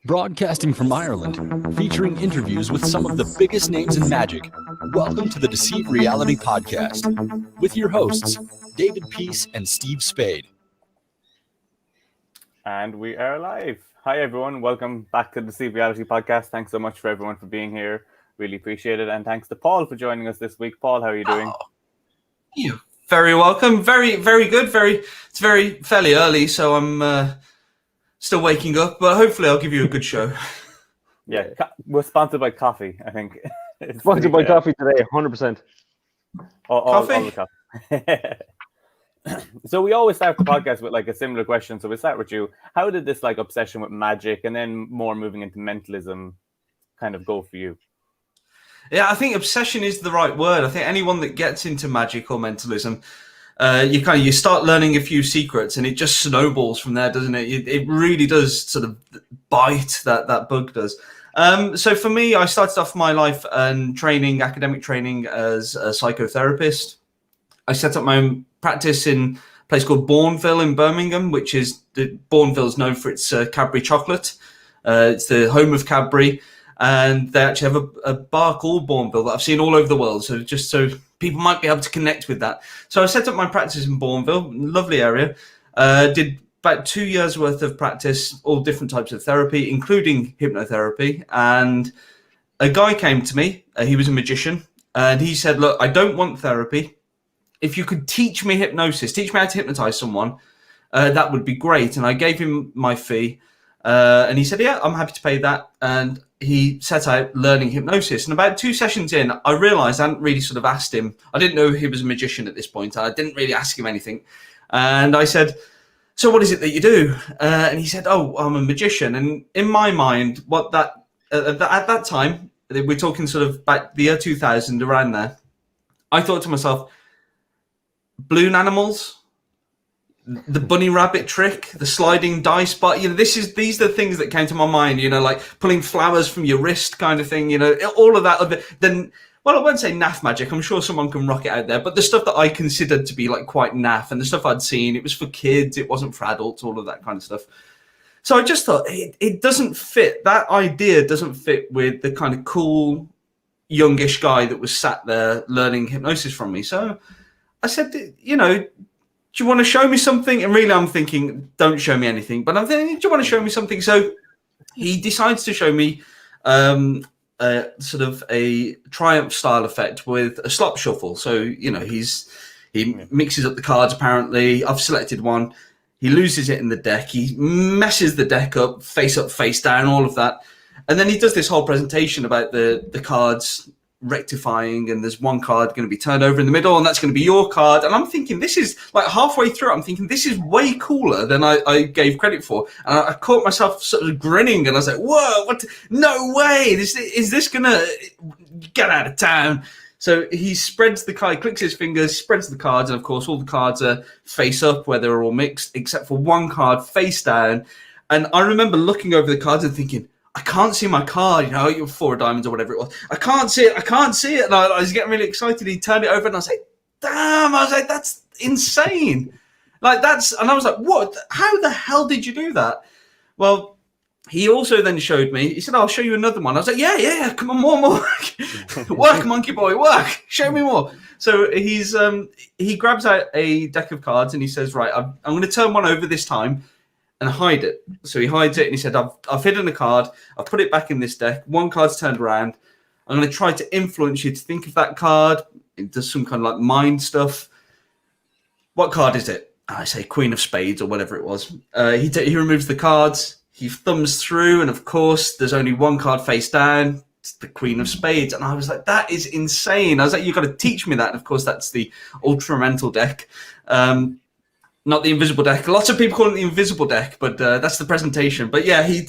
Broadcasting from Ireland, featuring interviews with some of the biggest names in magic. Welcome to the Deceive Reality Podcast with your hosts, David Peace and Steve Spade. And we are live. Hi, everyone. Welcome back to the Deceive Reality Podcast. Thanks so much for everyone for being here. Really appreciate it. And thanks to Paul for joining us this week. Paul, how are you doing? You're very welcome. Very, very good. It's fairly early, so I'm still waking up, but hopefully I'll give you a good show. Yeah, we're sponsored by coffee, I think. Sponsored by coffee today, 100%. All the coffee. So we always start the podcast with like a similar question. So we start with you. How did this like obsession with magic and then more moving into mentalism kind of go for you? Yeah, I think obsession is the right word. I think anyone that gets into magic or mentalism, you start learning a few secrets and it just snowballs from there, doesn't it? It really does sort of bite, that bug does. So for me, I started off my life and academic training as a psychotherapist. I set up my own practice in a place called Bourneville in Birmingham, Bourneville is known for its Cadbury chocolate. It's the home of Cadbury. And they actually have a bar called Bourneville that I've seen all over the world. So just so people might be able to connect with that. So I set up my practice in Bourneville, lovely area. Did about 2 years worth of practice, all different types of therapy, including hypnotherapy. And a guy came to me. He was a magician. And he said, look, I don't want therapy. If you could teach me hypnosis, teach me how to hypnotize someone, that would be great. And I gave him my fee. And he said, yeah, I'm happy to pay that. And he set out learning hypnosis. And about 2 sessions in, I realized I hadn't really sort of asked him. I didn't know he was a magician at this point. I didn't really ask him anything. And I said, so what is it that you do? And he said, oh, I'm a magician. And in my mind, at that time, we're talking sort of back the year 2000, around there, I thought to myself, balloon animals, the bunny rabbit trick, the sliding dice bar, these are the things that came to my mind, like pulling flowers from your wrist kind of thing, all of that. Then, well, I won't say naff magic. I'm sure someone can rock it out there, but the stuff that I considered to be like quite naff and the stuff I'd seen, it was for kids. It wasn't for adults, all of that kind of stuff. So I just thought it doesn't fit. That idea doesn't fit with the kind of cool youngish guy that was sat there learning hypnosis from me. So I said, do you want to show me something? And really, I'm thinking, don't show me anything. But I'm thinking, do you want to show me something? So he decides to show me sort of a Triumph style effect with a slop shuffle. So, he mixes up the cards, apparently. I've selected one. He loses it in the deck. He messes the deck up, face down, all of that. And then he does this whole presentation about the cards rectifying, and there's one card going to be turned over in the middle, and that's going to be your card. And I'm thinking, this is like halfway through, I'm thinking this is way cooler than I gave credit for. And I caught myself sort of grinning, and I was like, whoa, what? No way, is this going to get out of town? So he spreads the card, clicks his fingers, spreads the cards, and of course all the cards are face up where they're all mixed, except for one card face down. And I remember looking over the cards and thinking, I can't see my card, your 4 of diamonds or whatever it was. I can't see it. And I was getting really excited. He turned it over and I was like, damn, that's insane. And I was like, what? How the hell did you do that? Well, he also then showed me, he said, I'll show you another one. I was like, yeah, come on, more. Work, monkey boy, work. Show me more. So he grabs out a deck of cards and he says, right, I'm going to turn one over this time and hide it. So he hides it and he said, I've hidden a card. I've put it back in this deck. One card's turned around. I'm going to try to influence you to think of that card. It does some kind of like mind stuff. What card is it? I say Queen of Spades or whatever it was. He removes the cards. He thumbs through. And of course, there's only one card face down. It's the Queen of Spades. And I was like, that is insane. I was like, you've got to teach me that. And of course, that's the ultra mental deck. Not the invisible deck. Lots of people call it the invisible deck, but that's the presentation. But yeah, it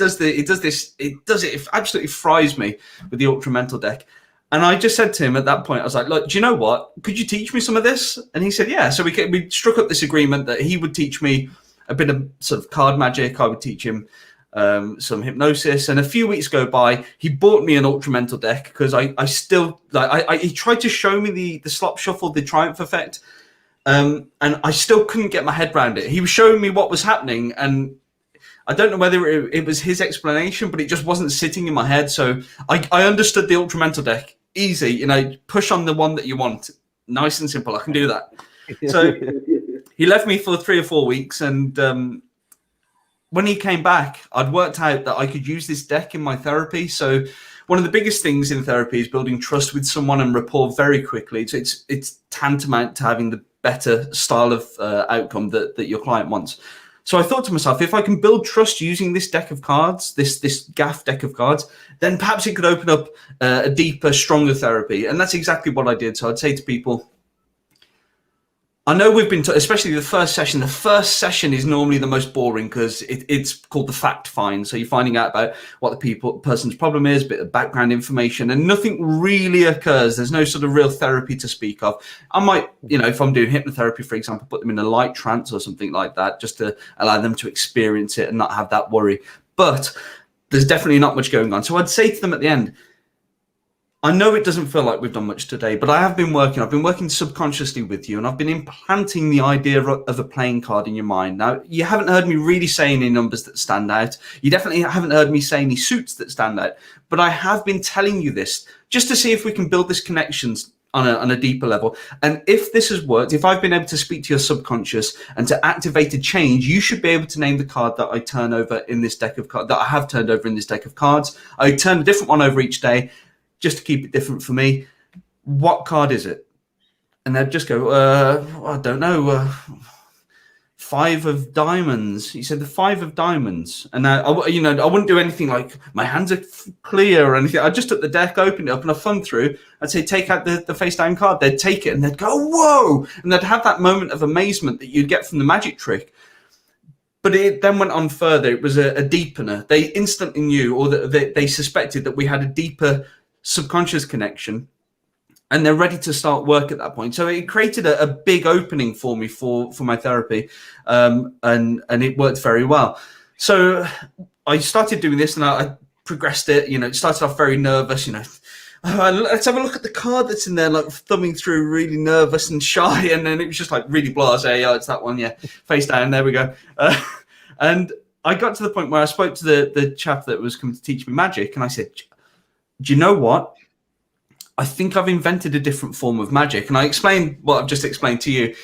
absolutely fries me with the ultra mental deck. And I just said to him at that point, I was like, look, do you know what? Could you teach me some of this? And he said, yeah. So we struck up this agreement that he would teach me a bit of sort of card magic. I would teach him some hypnosis. And a few weeks go by, he bought me an ultra mental deck because he tried to show me the slop shuffle, the Triumph effect. And I still couldn't get my head around it. He was showing me what was happening, and I don't know whether it was his explanation, but it just wasn't sitting in my head. So I understood the Ultra Mental deck. Easy, push on the one that you want. Nice and simple. I can do that. So he left me for 3 or 4 weeks, and when he came back, I'd worked out that I could use this deck in my therapy. So one of the biggest things in therapy is building trust with someone and rapport very quickly. It's tantamount to having the better style of outcome that your client wants. So I thought to myself, if I can build trust using this deck of cards, this GAF deck of cards, then perhaps it could open up a deeper, stronger therapy. And that's exactly what I did. So I'd say to people, I know we've been, especially the first session. The first session is normally the most boring because it's called the fact find. So you're finding out about what the person's problem is, a bit of background information, and nothing really occurs. There's no sort of real therapy to speak of. I might, if I'm doing hypnotherapy, for example, put them in a light trance or something like that, just to allow them to experience it and not have that worry. But there's definitely not much going on. So I'd say to them at the end, I know it doesn't feel like we've done much today, but I've been working subconsciously with you, and I've been implanting the idea of a playing card in your mind. Now, you haven't heard me really say any numbers that stand out. You definitely haven't heard me say any suits that stand out, but I have been telling you this just to see if we can build this connections on a deeper level. And if this has worked, if I've been able to speak to your subconscious and to activate a change, you should be able to name the card that I turn over in this deck of cards, that I have turned over in this deck of cards. I turn a different one over each day, just to keep it different for me. What card is it? And they'd just go, I don't know, 5 of diamonds. He said the 5 of diamonds. And I wouldn't do anything like my hands are clear or anything. I just took the deck, opened it up, and I thumbed through. I'd say, take out the face down card. They'd take it and they'd go, whoa! And they'd have that moment of amazement that you'd get from the magic trick. But it then went on further. It was a deepener. They instantly knew, or they suspected that we had a deeper subconscious connection, and they're ready to start work at that point. So it created a big opening for me for my therapy, and it worked very well. So I started doing this, and I progressed it. It started off very nervous. Let's have a look at the card that's in there, like thumbing through, really nervous and shy, and then it was just like really blasé. Yeah, it's that one. Yeah, face down. There we go. And I got to the point where I spoke to the chap that was coming to teach me magic, and I said, do you know what? I think I've invented a different form of magic. And I explained what I've just explained to you.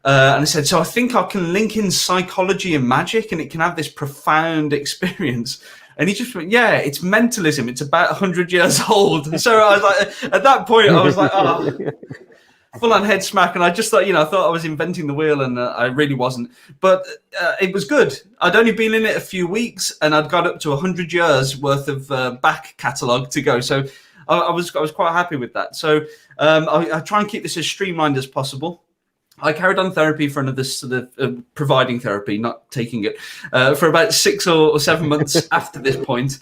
And I said, so I think I can link in psychology and magic, and it can have this profound experience. And he just went, yeah, it's mentalism. It's about 100 years old. So I was like, at that point, I was like, full on head smack. And I just thought, I thought I was inventing the wheel, and I really wasn't. But it was good. I'd only been in it a few weeks, and I'd got up to 100 years worth of back catalogue to go. So I was quite happy with that. So I try and keep this as streamlined as possible. I carried on therapy for another sort of providing therapy, not taking it, for about 6 or 7 months after this point,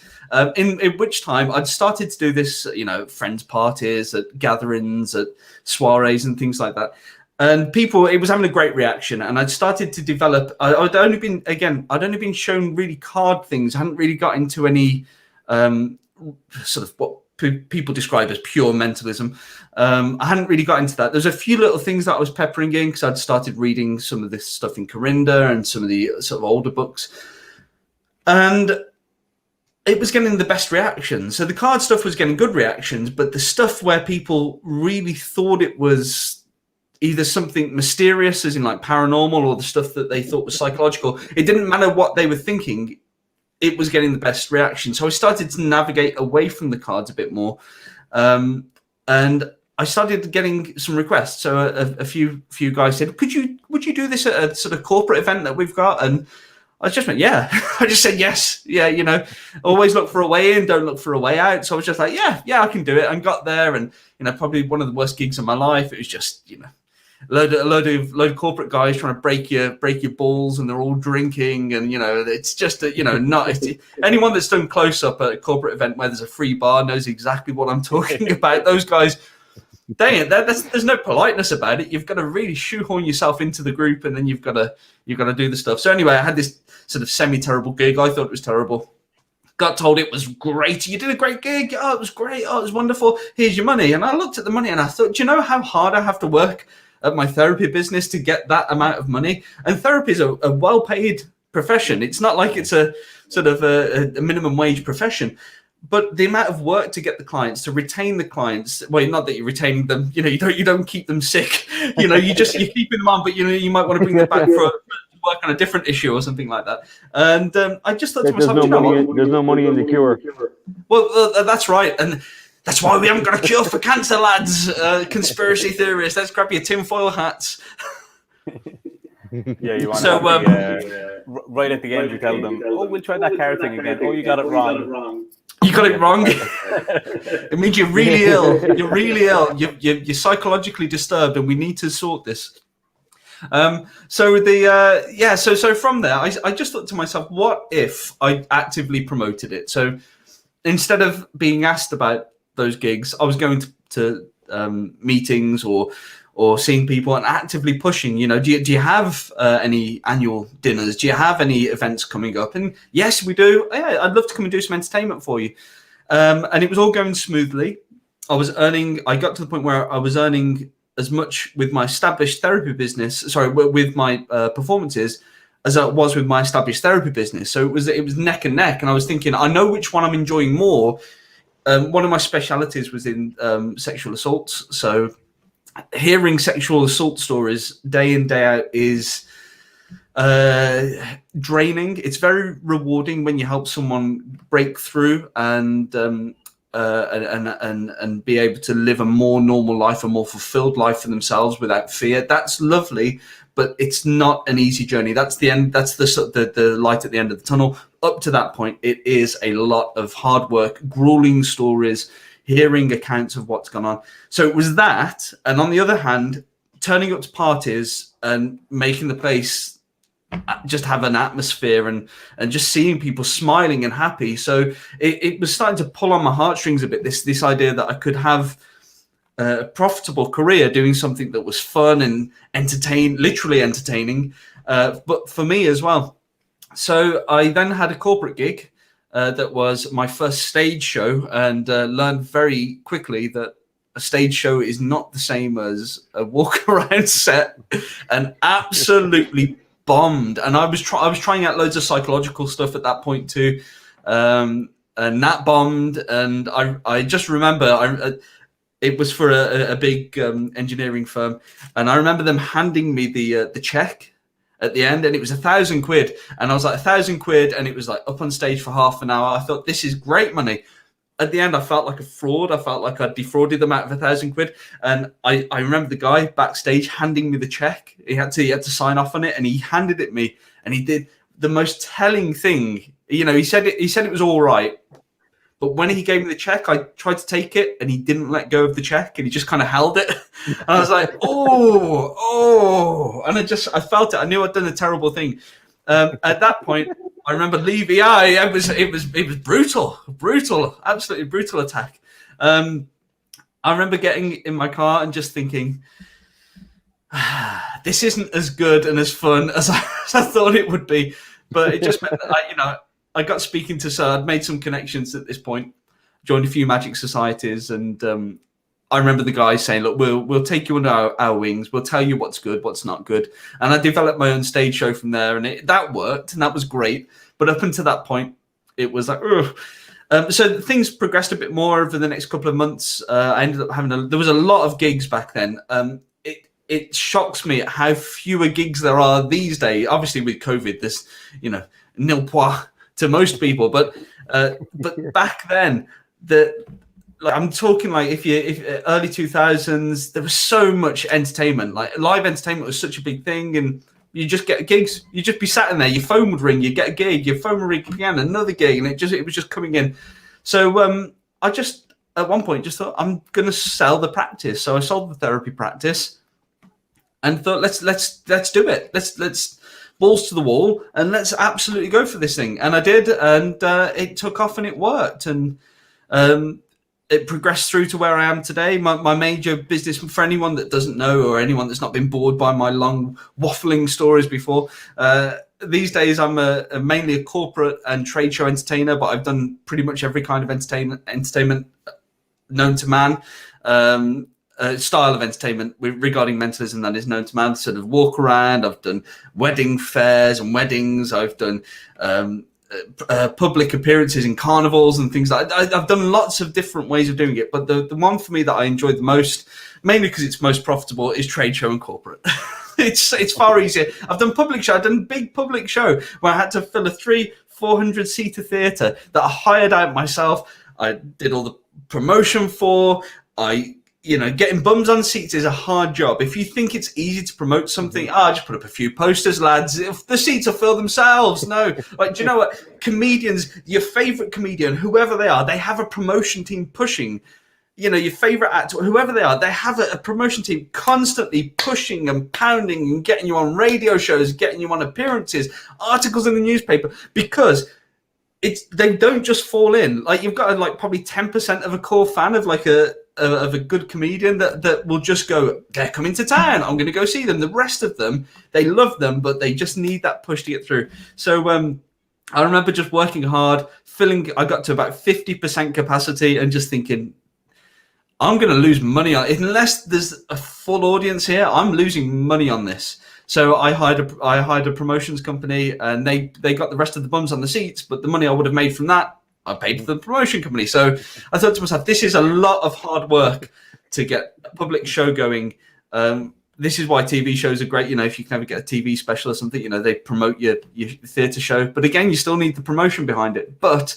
in which time I'd started to do this, friends parties, at gatherings, at soirees and things like that. And people, it was having a great reaction. And I'd started to develop, I'd only been shown really card things. I hadn't really got into any sort of what people describe as pure mentalism. I hadn't really got into that. There's a few little things that I was peppering in because I'd started reading some of this stuff in Corinda and some of the sort of older books. And it was getting the best reactions. So the card stuff was getting good reactions, but the stuff where people really thought it was either something mysterious, as in like paranormal, or the stuff that they thought was psychological, it didn't matter what they were thinking, it was getting the best reaction. So I started to navigate away from the cards a bit more. And I started getting some requests. So a few guys said, would you do this at a sort of corporate event that we've got? And I just went, yeah. I just said yes. Yeah, always look for a way in, don't look for a way out. So I was just like, yeah, I can do it. And got there, and probably one of the worst gigs of my life. It was just, a load of corporate guys trying to break your balls, and they're all drinking, and it's just anyone that's done close up at a corporate event where there's a free bar knows exactly what I'm talking about. Those guys, there's no politeness about it. You've got to really shoehorn yourself into the group, and then you've got to do the stuff. So anyway, I had this sort of semi-terrible gig. I thought it was terrible. Got told it was great. You did a great gig. Oh, it was great. Oh, it was wonderful. Here's your money. And I looked at the money and I thought, do you know how hard I have to work at my therapy business to get that amount of money? And therapy is a well-paid profession. It's not like it's a sort of a minimum wage profession. But the amount of work to get the clients, to retain the clients, well, not that you're retaining them, you don't keep them sick, you're keeping them on, but you might want to bring them back for work on a different issue or something like that. And I just thought to myself, there's no money in the cure. Well, that's right, and that's why we haven't got a cure for cancer, lads. Conspiracy theorists, let's grab your tinfoil hats. Yeah, you want to right at the end, you tell them, "Oh, we'll try that car thing again. Oh, you got it wrong." You got it wrong. It means you're really ill. You're really ill. You're psychologically disturbed, and we need to sort this. So from there, I just thought to myself, what if I actively promoted it? So instead of being asked about those gigs, I was going to meetings or seeing people and actively pushing, do you have any annual dinners? Do you have any events coming up? And yes, we do. Yeah, I'd love to come and do some entertainment for you. And it was all going smoothly. I got to the point where I was earning as much with my established therapy business, with my performances, as I was with my established therapy business. So it was neck and neck. And I was thinking, I know which one I'm enjoying more. One of my specialities was in sexual assaults. So hearing sexual assault stories day in, day out is draining. It's very rewarding when you help someone break through and be able to live a more normal life, a more fulfilled life for themselves without fear. That's lovely, but it's not an easy journey. That's the end. That's the light at the end of the tunnel. Up to that point, it is a lot of hard work, grueling stories, hearing accounts of what's gone on. So it was that. And on the other hand, turning up to parties and making the place just have an atmosphere and just seeing people smiling and happy. So it was starting to pull on my heartstrings a bit, this idea that I could have a profitable career doing something that was fun and literally entertaining, but for me as well. So I then had a corporate gig that was my first stage show, and learned very quickly that a stage show is not the same as a walk around set, and absolutely bombed. And I was trying out loads of psychological stuff at that point too, and that bombed. And I just remember it was for a big engineering firm, and I remember them handing me the check at the end, and it was £1,000, and I was like, £1,000, and it was like up on stage for half an hour. I thought, this is great money. At the end, I felt like a fraud. I felt like I'd defrauded them out of £1,000, and I remember the guy backstage handing me the check. He had to sign off on it, and he handed it me, and he did the most telling thing. He said it was all right, but when he gave me the check, I tried to take it, and he didn't let go of the check, and he just kind of held it. And I was like, oh, and I felt it. I knew I'd done a terrible thing. At that point, I remember leaving. Yeah, it was brutal, absolutely brutal attack. I remember getting in my car and just thinking, this isn't as good and as fun as I thought it would be. But it just meant that I got speaking to, I'd made some connections at this point, joined a few magic societies, and I remember the guys saying, look, we'll take you under our wings, we'll tell you what's good, what's not good. And I developed my own stage show from there, and that worked, and that was great. But up until that point, it was like, ugh. So things progressed a bit more over the next couple of months. I ended up there was a lot of gigs back then. It shocks me at how fewer gigs there are these days. Obviously with COVID, this, nil pois to most people, but back then, I'm talking like if early 2000s, there was so much entertainment. Like live entertainment was such a big thing, and you just get gigs. You just be sat in there, your phone would ring, you get a gig, your phone would ring again, another gig, and it was just coming in. So I just at one point just thought, I'm gonna sell the practice. So I sold the therapy practice and thought, let's do it. Let's balls to the wall, and let's absolutely go for this thing. And I did, and it took off and it worked, and it progressed through to where I am today. My major business, for anyone that doesn't know or anyone that's not been bored by my long waffling stories before, these days I'm mainly a corporate and trade show entertainer, but I've done pretty much every kind of entertainment known to man. style of entertainment regarding mentalism that is known to man. Sort of walk around. I've done wedding fairs and weddings. I've done public appearances in carnivals and things like that. I've done lots of different ways of doing it, but the one for me that I enjoyed the most, mainly because it's most profitable, is trade show and corporate. It's far easier. I've done public show. I've done big public show where I had to fill a 300-400 seater theatre that I hired out myself. I did all the promotion for. Getting bums on seats is a hard job. If you think it's easy to promote something, just put up a few posters, lads. If the seats will fill themselves. No. Like, do you know what? Comedians, your favourite comedian, whoever they are, they have a promotion team pushing. You know, your favourite actor, whoever they are, they have a promotion team constantly pushing and pounding and getting you on radio shows, getting you on appearances, articles in the newspaper, because they don't just fall in. Like, you've got like probably 10% of a core fan of like a good comedian that will just go, they're coming to town, I'm going to go see them. The rest of them, they love them, but they just need that push to get through. So I remember just working hard, I got to about 50% capacity and just thinking, I'm going to lose money on it. Unless there's a full audience here, I'm losing money on this. So I hired a promotions company, and they got the rest of the bums on the seats, but the money I would have made from that, I paid for the promotion company. So I thought to myself, this is a lot of hard work to get a public show going. This is why TV shows are great. You know, if you can ever get a TV special or something, you know, they promote your theatre show. But again, you still need the promotion behind it. But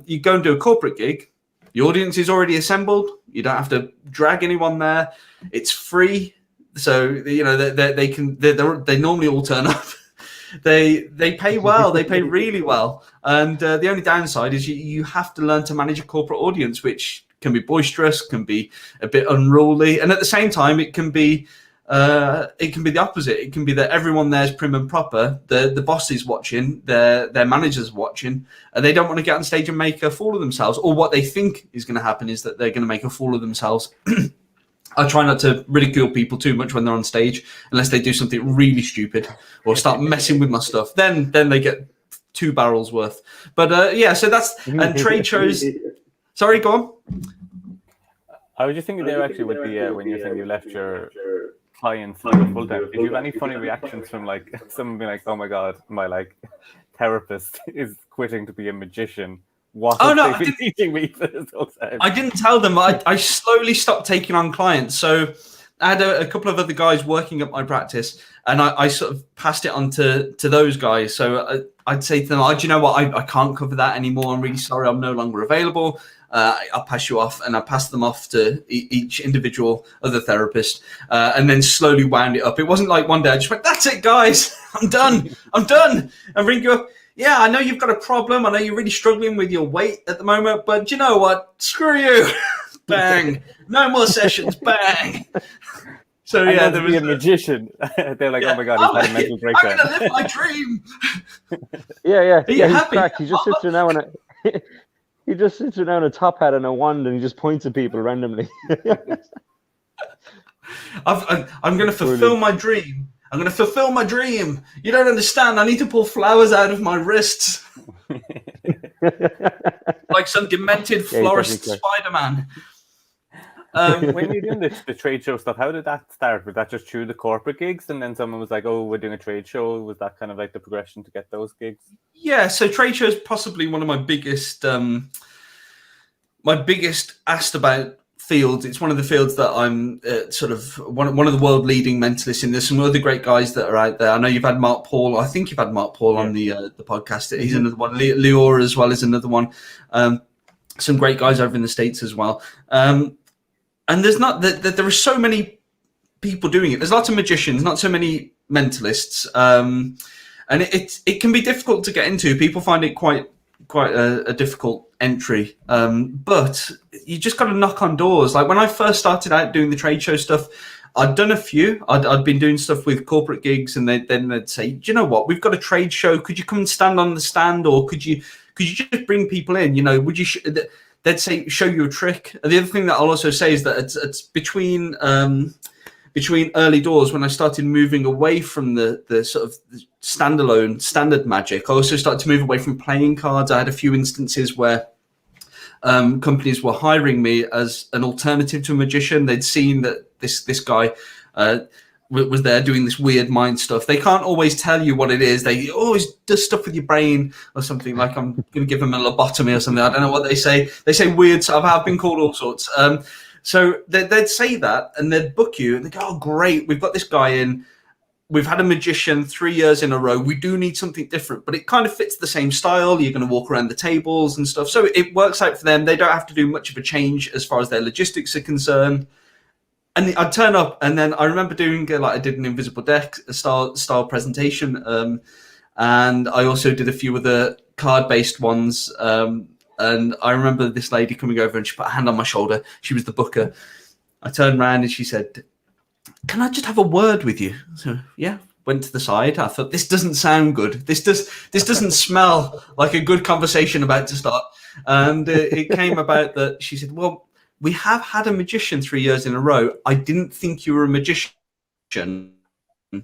you go and do a corporate gig, the audience is already assembled. You don't have to drag anyone there. It's free. So, you know, they normally all turn up. They pay well. They pay really well. And the only downside is you have to learn to manage a corporate audience, which can be boisterous, can be a bit unruly, and at the same time, it can be the opposite. It can be that everyone there's prim and proper. The boss is watching, their manager's watching, and they don't want to get on stage and make a fool of themselves. Or what they think is going to happen is that they're going to make a fool of themselves. I try not to ridicule people too much when they're on stage, unless they do something really stupid or start messing with my stuff. Then they get 2 barrels worth. But yeah, so that's and trade shows. Sorry, go on. I was just thinking there actually with the when you're saying you left your clients full time. Did you have any funny reactions from like someone being like, "Oh my god, my like therapist is quitting to be a magician"? What have they been teaching me for this whole time? I didn't tell them. I slowly stopped taking on clients. So I had a couple of other guys working at my practice, and I sort of passed it on to those guys. So I'd say to them, "Do you know what? I can't cover that anymore. I'm really sorry. I'm no longer available. I'll pass you off." And I passed them off to each individual other therapist, and then slowly wound it up. It wasn't like one day I just went, "That's it, guys. I'm done. And ring you up. Yeah, I know you've got a problem. I know you're really struggling with your weight at the moment, but you know what? Screw you." Bang. No more sessions. Bang. So yeah, there was a magician. They're like, "Oh my god, he's had a mental breakdown." I'm gonna live my dream. Yeah. Are you happy? Cracked. He just sits there now he just sits there now in a top hat and a wand, and he just points at people randomly. I'm going to fulfill my dream. I'm going to fulfill my dream. You don't understand. I need to pull flowers out of my wrists. Like some demented florist Spider-Man. When you're doing the trade show stuff, how did that start? Was that just through the corporate gigs, and then someone was like, "Oh, we're doing a trade show"? Was that kind of like the progression to get those gigs? Yeah, so trade show is possibly one of my biggest asked about fields. It's one of the fields that I'm sort of one of the world leading mentalists in. There's some other great guys that are out there. I know you've had Mark Paul. I think you've had Mark Paul on the podcast. He's another one. Leora as well is another one. Some great guys over in the States as well. And there are so many people doing it. There's lots of magicians, not so many mentalists. And it can be difficult to get into. People find it quite a difficult entry. But you just got to knock on doors. Like when I first started out doing the trade show stuff, I'd done a few. I'd been doing stuff with corporate gigs, and then they'd say, "Do you know what? We've got a trade show. Could you come and stand on the stand, or could you just bring people in? You know, would you?" They'd say, "Show you a trick." And the other thing that I'll also say is that it's between early doors, when I started moving away from the sort of standalone standard magic, I also started to move away from playing cards. I had a few instances where companies were hiring me as an alternative to a magician. They'd seen that this guy was there doing this weird mind stuff. They can't always tell you what it is. They always does stuff with your brain or something, like I'm going to give them a lobotomy or something. I don't know what they say. They say weird stuff. I've been called all sorts. So they'd say that and they'd book you and they go, oh, great, we've got this guy in. We've had a magician 3 years in a row. We do need something different, but it kind of fits the same style. You're going to walk around the tables and stuff. So it works out for them. They don't have to do much of a change as far as their logistics are concerned. And I'd turn up, and then I remember doing I did an invisible deck style presentation, and I also did a few of the card-based ones. And I remember this lady coming over, and she put a hand on my shoulder. She was the booker. I turned around, and she said, "Can I just have a word with you?" So yeah, went to the side. I thought, this doesn't sound good. This doesn't smell like a good conversation about to start. And it came about that she said, "Well, we have had a magician 3 years in a row. I didn't think you were a magician. Can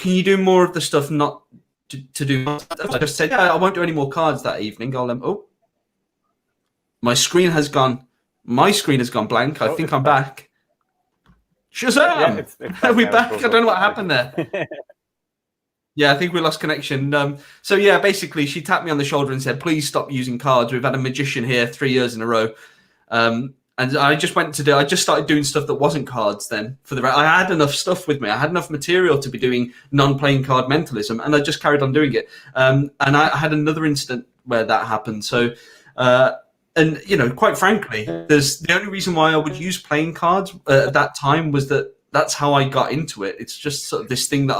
you do more of the stuff not to do?" I just said, "Yeah, I won't do any more cards that evening." Oh, my screen has gone blank. I think I'm back. Shazam! Yeah, it's we're back. I don't know what happened there. Yeah, I think we lost connection. So yeah, basically, she tapped me on the shoulder and said, "Please stop using cards. We've had a magician here 3 years in a row." And I just I just started doing stuff that wasn't cards. Then I had enough stuff with me. I had enough material to be doing non-playing card mentalism, and I just carried on doing it. And I had another incident where that happened. So. And quite frankly, the only reason why I would use playing cards at that time was that's how I got into it. It's just sort of this thing that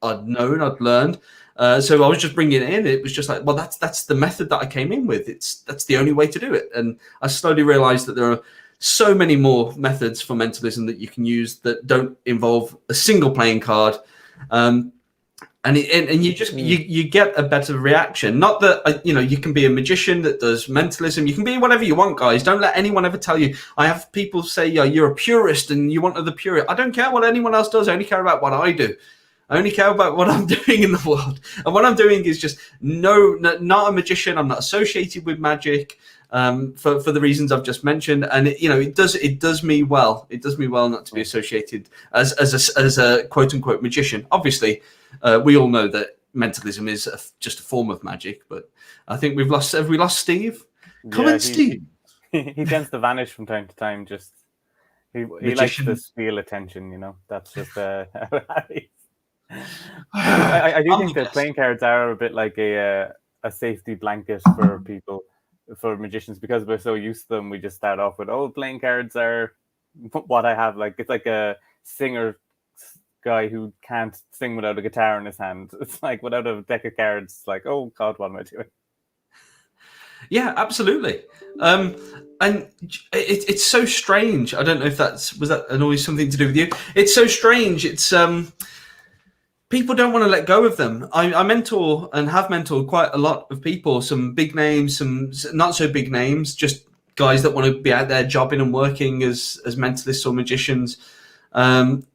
I'd known, I'd learned. So I was just bringing it in. It was just like, well, that's the method that I came in with. That's the only way to do it. And I slowly realized that there are so many more methods for mentalism that you can use that don't involve a single playing card. And you just you get a better reaction. Not that you can be a magician that does mentalism. You can be whatever you want, guys. Don't let anyone ever tell you. I have people say, "Yeah, you're a purist and you want the purist." I don't care what anyone else does. I only care about what I do. I only care about what I'm doing in the world. And what I'm doing is just not a magician. I'm not associated with magic for the reasons I've just mentioned. And it does me well. It does me well not to be associated as a quote unquote magician. Obviously. We all know that mentalism is just a form of magic, but I think have we lost Steve? Come in, Steve. He tends to vanish from time to time. Just he likes to steal attention. That's just I do think that playing cards are a bit like a safety blanket for people, for magicians, because we're so used to them. We just start off with, playing cards are what I have. Like it's like a singer guy who can't sing without a guitar in his hand. It's like without a deck of cards, like, oh God, what am I doing? Yeah, absolutely. And it's so strange. I don't know if was that always something to do with you. It's so strange. It's people don't want to let go of them. I mentor and have mentored quite a lot of people, some big names, some not so big names, just guys that want to be out there jobbing and working as mentalists or magicians. And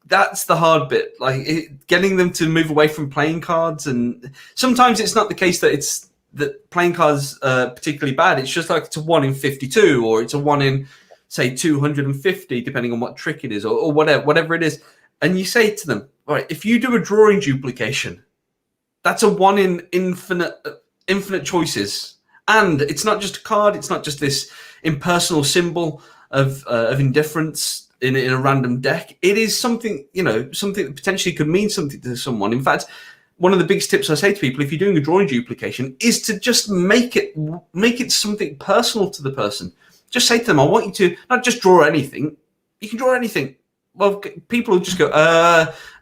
that's the hard bit, getting them to move away from playing cards. And sometimes it's not the case that playing cards are particularly bad. It's just like it's a 1 in 52, or it's a 1 in, say, 250, depending on what trick it is, or whatever it is. And you say to them, all right, if you do a drawing duplication, that's a 1 in infinite choices. And it's not just a card. It's not just this impersonal symbol of indifference in a random deck. It is something, something that potentially could mean something to someone. In fact, one of the biggest tips I say to people, if you're doing a drawing duplication, is to just make it something personal to the person. Just say to them, I want you to not just draw anything. You can draw anything. Well, people will just go,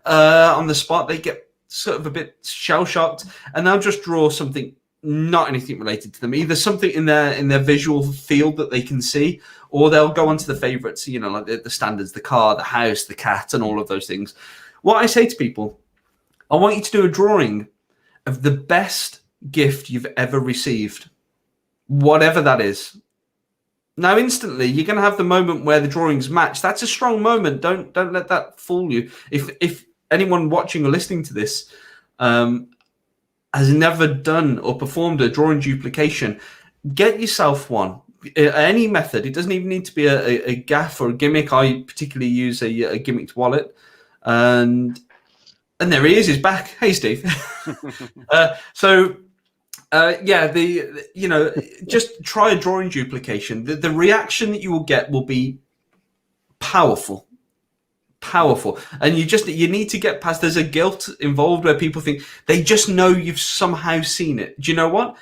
on the spot. They get sort of a bit shell-shocked, and they'll just draw something, not anything related to them, either something in their visual field that they can see, or they'll go onto the favorites, like the standards, the car, the house, the cat, and all of those things. What I say to people, I want you to do a drawing of the best gift you've ever received, whatever that is. Now, instantly, you're going to have the moment where the drawings match. That's a strong moment. Don't let that fool you. If anyone watching or listening to this has never done or performed a drawing duplication, get yourself one. Any method. It doesn't even need to be a gaff or a gimmick. I particularly use a gimmicked wallet, and there he is. He's back. Hey, Steve. Just try a drawing duplication. The reaction that you will get will be powerful, and you need to get past. There's a guilt involved where people think they just know you've somehow seen it. Do you know what?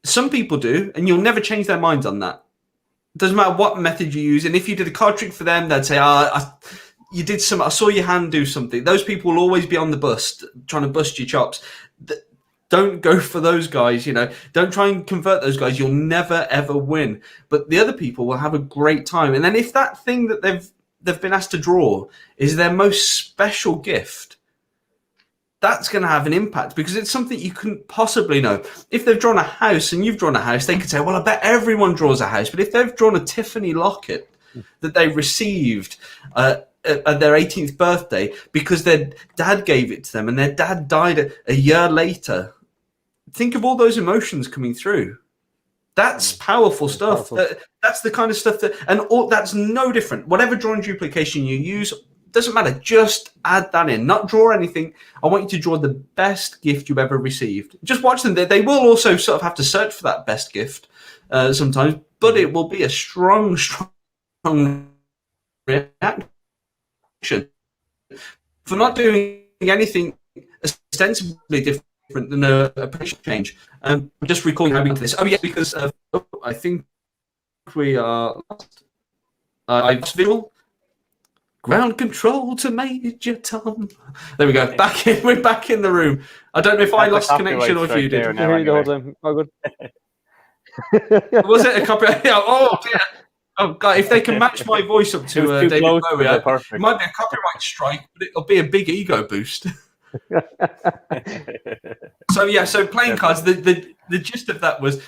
Some people do, and you'll never change their minds on that. It doesn't matter what method you use, and if you did a card trick for them, they'd say, you did some. I saw your hand do something. Those people will always be on the bust, trying to bust your chops. Don't go for those guys. Don't try and convert those guys. You'll never ever win. But the other people will have a great time. And then if that thing that they've been asked to draw is their most special gift, that's going to have an impact because it's something you couldn't possibly know. If they've drawn a house and you've drawn a house, they could say, well, I bet everyone draws a house. But if they've drawn a Tiffany locket that they received at their 18th birthday because their dad gave it to them and their dad died a year later, think of all those emotions coming through. That's powerful stuff. That's the kind of stuff that's no different. Whatever drawing duplication you use, doesn't matter. Just add that in. Not draw anything. I want you to draw the best gift you've ever received. Just watch them. They will also sort of have to search for that best gift sometimes, but it will be a strong reaction for not doing anything ostensibly different than a pressure change. I'm just recalling how we got this. Oh, yeah, because I think we are lost. I've visual. Ground control to Major Tom. There we go. We're back in the room. I don't know if I lost connection or if you did. I hear you the whole time. Oh, good. Was it a copyright? Oh, dear. Oh, God. If they can match my voice up to David Bowie, it might be a copyright strike, but it'll be a big ego boost. So playing cards, the gist of that was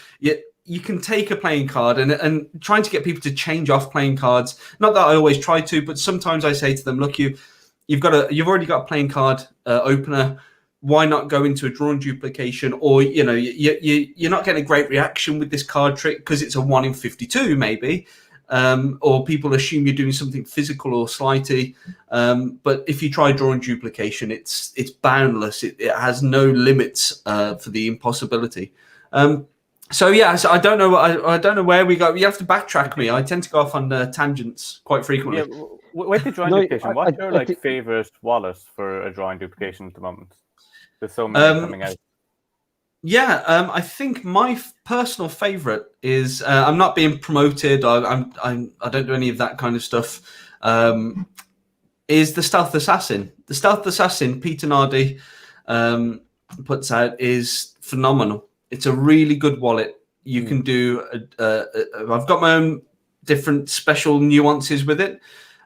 you can take a playing card and trying to get people to change off playing cards. Not that I always try to, but sometimes I say to them, look, you've already got a playing card opener. Why not go into a drawn duplication? Or you're not getting a great reaction with this card trick because it's a 1 in 52 maybe. Or people assume you're doing something physical or slighty. But if you try drawing duplication, it's boundless. It has no limits for the impossibility. So I don't know. I don't know where we go. You have to backtrack me. I tend to go off on tangents quite frequently. Yeah, with the drawing duplication, what's your favorite wallet for a drawing duplication at the moment? There's so many coming out. I think my personal favorite is I'm not being promoted. I don't do any of that kind of stuff. Is the Stealth Assassin? The Stealth Assassin Peter Nardi puts out is phenomenal. It's a really good wallet. You can do. I've got my own different special nuances with it.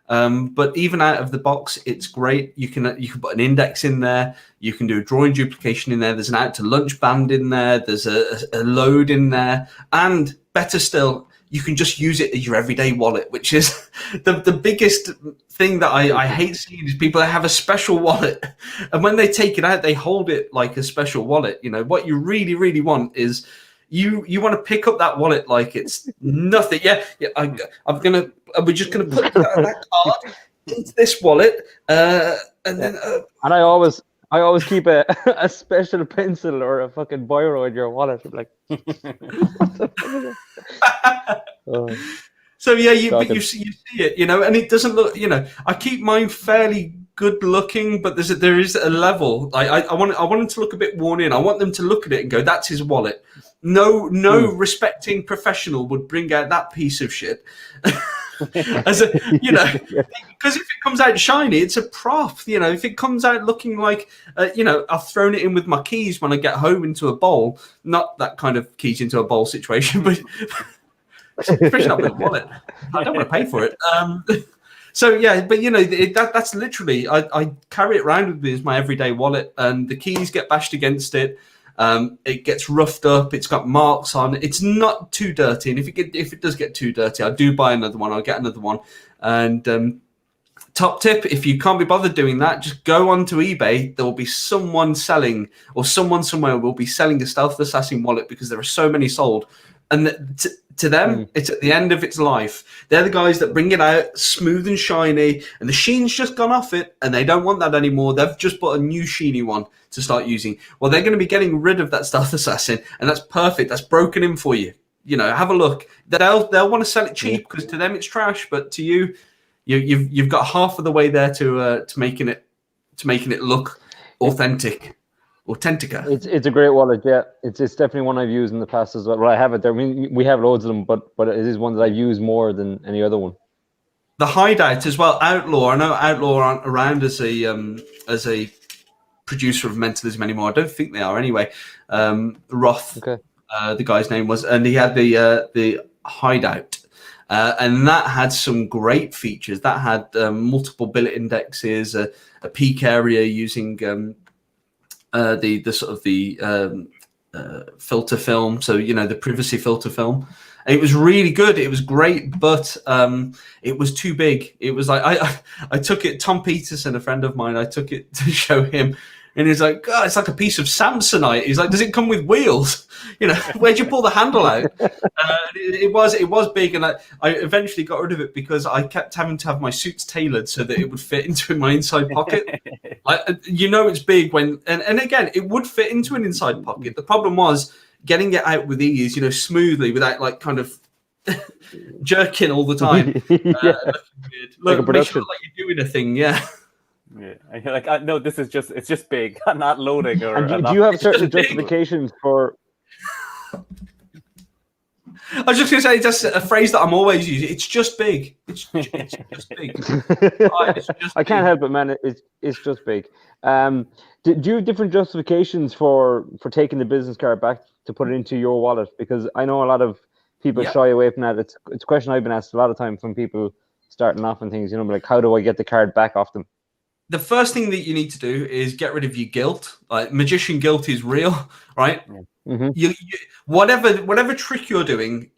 But even out of the box, it's great. You can put an index in there. You can do a drawing duplication in there. There's an out to lunch band in there. There's a load in there, and better still, you can just use it as your everyday wallet, which is the biggest thing that I hate seeing is people that have a special wallet, and when they take it out, they hold it like a special wallet. What you really, really want is you want to pick up that wallet like it's nothing. We're just gonna put that card into this wallet, and then. And I always keep a special pencil or a fucking biro in your wallet. I'm like, what the fuck is it? So but you see it, and it doesn't look. I keep mine fairly good looking, but there is a level. I want them to look a bit worn in. I want them to look at it and go, "That's his wallet." No respecting professional would bring out that piece of shit. Because if it comes out shiny, it's a prop. If it comes out looking like, I've thrown it in with my keys when I get home into a bowl. Not that kind of keys into a bowl situation, but especially not with a wallet. I don't want to pay for it. That's literally I carry it around with me as my everyday wallet, and the keys get bashed against it. It gets roughed up. It's got marks on. It's not too dirty, and if it does get too dirty, I do buy another one. I'll get another one, and top tip, if you can't be bothered doing that, just go onto eBay. There will be someone selling, or someone somewhere will be selling a Stealth Assassin wallet, because there are so many sold. And to them, it's at the end of its life. They're the guys that bring it out smooth and shiny, and the sheen's just gone off it, and they don't want that anymore. They've just bought a new sheeny one to start using. Well, they're going to be getting rid of that Stealth Assassin, and that's perfect. That's broken in for you. You know, have a look. They'll want to sell it cheap, because to them it's trash, but to you, you've got half of the way there to making it look authentic. Authentica. It's a great wallet, yeah. It's definitely one I've used in the past as well. Well, I have it there. I mean, we have loads of them, but it is one that I've used more than any other one. The Hideout as well, Outlaw. I know Outlaw aren't around as a producer of mentalism anymore. I don't think they are anyway. Roth, okay. The guy's name was, and he had the Hideout. And that had some great features. That had multiple billet indexes, a peak area using the sort of the filter film, so the privacy filter film. And it was really good. It was great, but it was too big. It was like I took it. Tom Peterson, a friend of mine, I took it to show him, and he's like, "God, it's like a piece of Samsonite." He's like, "Does it come with wheels? Where'd you pull the handle out?" It was big, and I eventually got rid of it because I kept having to have my suits tailored so that it would fit into my inside pocket. It's big when, and again, it would fit into an inside pocket. The problem was getting it out with ease, smoothly, without like kind of jerking all the time. Looking weird. Like a production. Make sure like you're doing a thing, yeah. Yeah, and you're like, no, it's just big. I'm not loading. Or and do you have certain justifications for? I was just going to say, that's a phrase that I'm always using. It's just big. It's just big. I can't help it, man. It's just big. Do you have different justifications for taking the business card back to put it into your wallet? Because I know a lot of people shy away from that. It's a question I've been asked a lot of times from people starting off and things. Like, how do I get the card back off them? The first thing that you need to do is get rid of your guilt. Like, magician guilt is real, right? Mm-hmm. You whatever trick you're doing,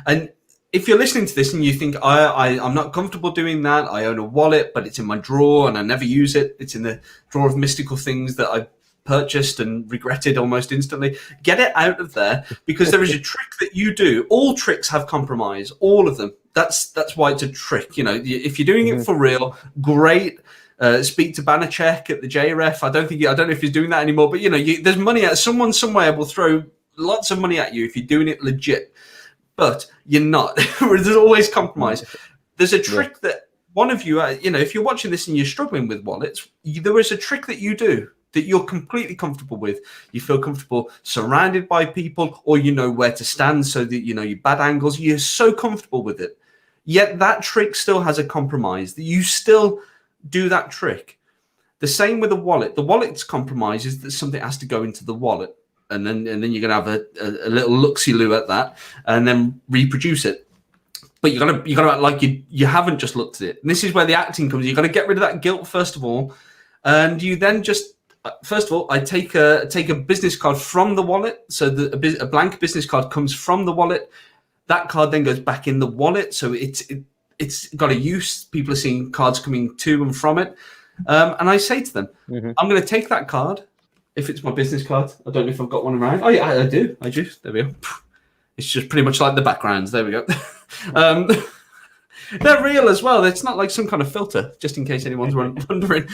and if you're listening to this and you think I'm not comfortable doing that, I own a wallet, but it's in my drawer and I never use it. It's in the drawer of mystical things that I purchased and regretted almost instantly. Get it out of there, because there is a trick that you do. All tricks have compromise, all of them. That's why it's a trick. If you're doing it for real, great. Speak to Banachek at the JREF. I don't know if he's doing that anymore, but there's money out. Someone somewhere will throw lots of money at you if you're doing it legit, but you're not. There's always compromise. There's a trick that one of you, if you're watching this and you're struggling with wallets, there is a trick that you do that you're completely comfortable with. You feel comfortable surrounded by people, or you know where to stand so that your bad angles. You're so comfortable with it. Yet that trick still has a compromise, that you still do that trick. The same with a wallet. The wallet's compromise is that something has to go into the wallet, and then you're gonna have a little look-see-loo at that, and then reproduce it. But you gotta act like you haven't just looked at it. And this is where the acting comes. You got to get rid of that guilt first of all, and you then just first of all, I take a business card from the wallet. So a blank business card comes from the wallet. That card then goes back in the wallet, so it's got a use. People are seeing cards coming to and from it. And I say to them, I'm going to take that card, if it's my business card. I don't know if I've got one around. Oh, yeah, I do. There we go. It's just pretty much like the backgrounds. There we go. They're real as well. It's not like some kind of filter, just in case anyone's wondering.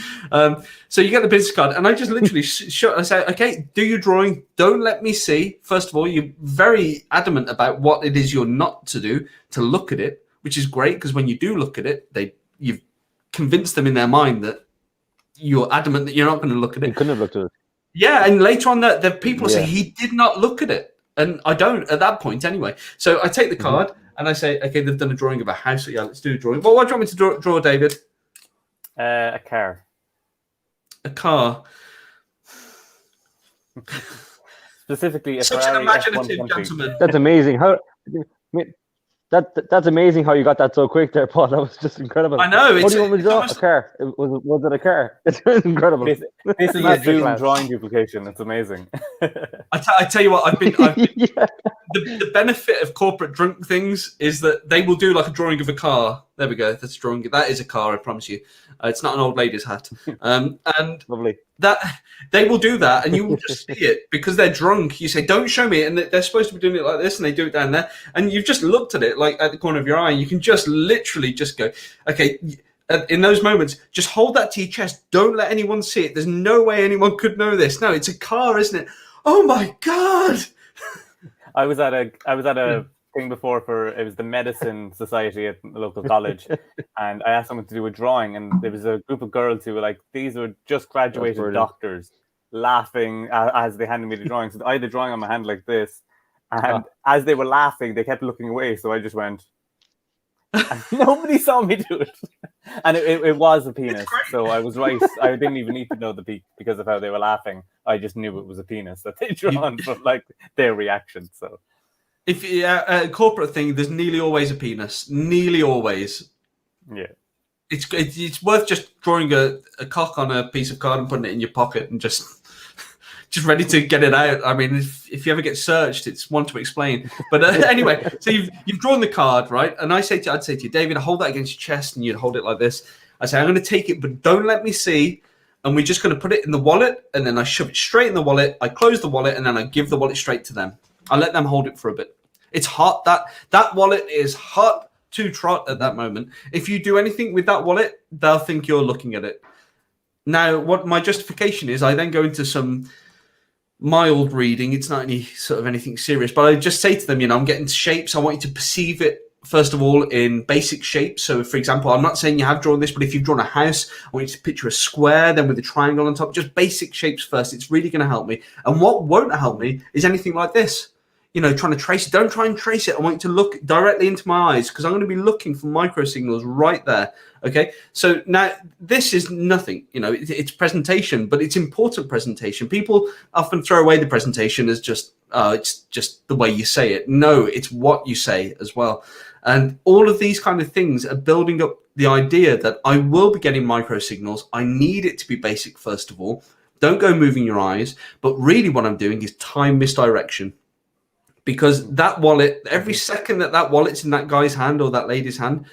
So you get the business card, and I just literally I say, okay, do your drawing. Don't let me see. First of all, you're very adamant about what it is you're not to do, to look at it, which is great, because when you do look at it, you've convinced them in their mind that you're adamant that you're not going to look at it. You couldn't have looked at it. Yeah, and later on, the people say he did not look at it, and I don't at that point anyway. So I take the card and I say, okay, they've done a drawing of a house. So yeah, let's do a drawing. Well, what do you want me to draw, David? A car. A car. Specifically, a Such Ferrari an imaginative F120. gentleman. That's amazing. How That's amazing how you got that so quick there, Paul. That was just incredible. I know. What do you want me to draw? A car? Was it a car? It's incredible. This is a Zoom drawing duplication. It's amazing. I tell you what, I've been Yeah. the benefit of corporate drunk things is that they will do like a drawing of a car. There we go. That's a drawing. That is a car. I promise you. It's not an old lady's hat. And Lovely. that they will do that, and you will just see it because they're drunk. You say, "Don't show me," and they're supposed to be doing it like this, and they do it down there, and you've just looked at it like at the corner of your eye. And you can just literally just go, "Okay." In those moments, just hold that to your chest. Don't let anyone see it. There's no way anyone could know this. No, it's a car, isn't it? Oh my God! I was at a thing before it was the medicine society at the local college, and I asked someone to do a drawing, and there was a group of girls who were like, these were just graduated doctors, laughing as they handed me the drawing. So I had the drawing on my hand like this, and as they were laughing, they kept looking away. So I just went, and nobody saw me do it. And it was a penis, so I was right. I didn't even need to know the peak because of how they were laughing. I just knew it was a penis that they drawn from like their reaction. So if a corporate thing, there's nearly always a penis. Nearly always. Yeah. It's worth just drawing a cock on a piece of card and putting it in your pocket and just ready to get it out. I mean, if you ever get searched, it's one to explain. But anyway, so you've drawn the card, right? And I'd say to you, David, hold that against your chest, and you'd hold it like this. I say, I'm going to take it, but don't let me see. And we're just going to put it in the wallet, and then I shove it straight in the wallet. I close the wallet, and then I give the wallet straight to them. I let them hold it for a bit. It's hot. That wallet is hot to trot at that moment. If you do anything with that wallet, they'll think you're looking at it. Now, what my justification is, I then go into some mild reading. It's not any sort of anything serious, but I just say to them, I'm getting shapes. I want you to perceive it, first of all, in basic shapes. So, for example, I'm not saying you have drawn this, but if you've drawn a house, I want you to picture a square, then with a triangle on top. Just basic shapes first. It's really going to help me. And what won't help me is anything like this. Trying to trace it. Don't try and trace it. I want you to look directly into my eyes because I'm going to be looking for microsignals right there. Okay. So now this is nothing, it's presentation, but it's important presentation. People often throw away the presentation as just, it's just the way you say it. No, it's what you say as well. And all of these kind of things are building up the idea that I will be getting microsignals. I need it to be basic, first of all. Don't go moving your eyes. But really what I'm doing is time misdirection. Because that wallet, every second that wallet's in that guy's hand or that lady's hand,